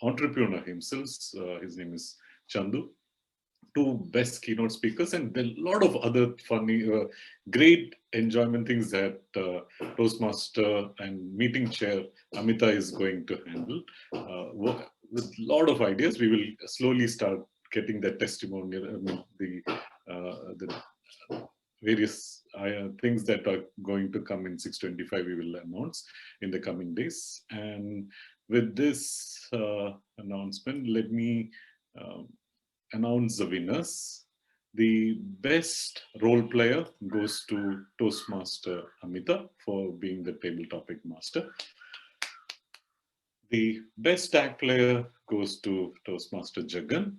entrepreneur himself. His name is Chandu. Two best keynote speakers, and there are a lot of other funny, great enjoyment things that Toastmaster and meeting chair Amita is going to handle. With a lot of ideas, we will slowly start getting that testimonial. The various things that are going to come in 625, we will announce in the coming days. And with this announcement, let me announce the winners. The best role player goes to Toastmaster Amita for being the table topic master. The best tag player goes to Toastmaster Jagan,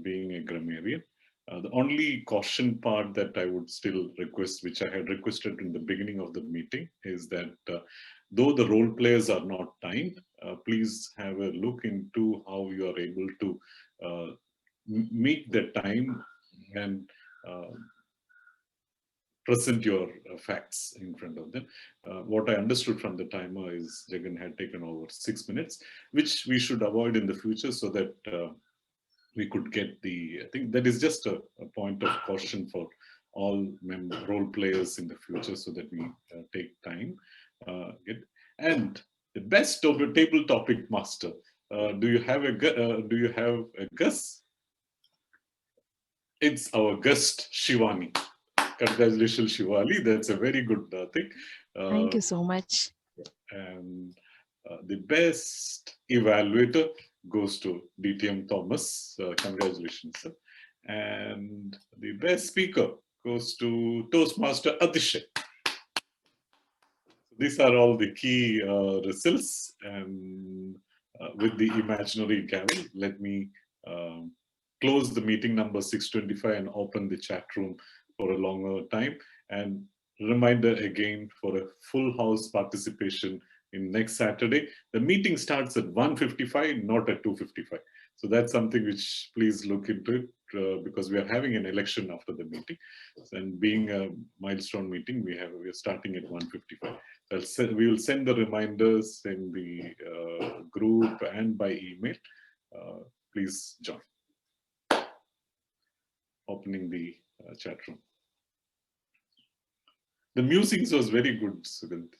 being a grammarian. The only caution part that I would still request, which I had requested in the beginning of the meeting, is that though the role players are not timed, please have a look into how you are able to meet the time and present your facts in front of them. What I understood from the timer is Jagan had taken over 6 minutes, which we should avoid in the future so that we could get I think that is just a point of caution for all role players in the future so that we take time. And the best table topic master. Do you have a guess? It's our guest Shivani. Congratulations, Shivani. That's a very good thing. Thank you so much. And the best evaluator goes to DTM Thomas. Congratulations, sir. And the best speaker goes to Toastmaster Atishay. These are all the key results. And with the imaginary gavel, let me close the meeting number 625 and open the chat room for a longer time. And reminder again for a full house participation in next Saturday. The meeting starts at 1:55, not at 2:55. So that's something which please look into it, because we are having an election after the meeting, and being a milestone meeting, we are starting at 1:55. We will send the reminders in the group and by email. Please join. Opening the chat room. The music was very good, Sugandh.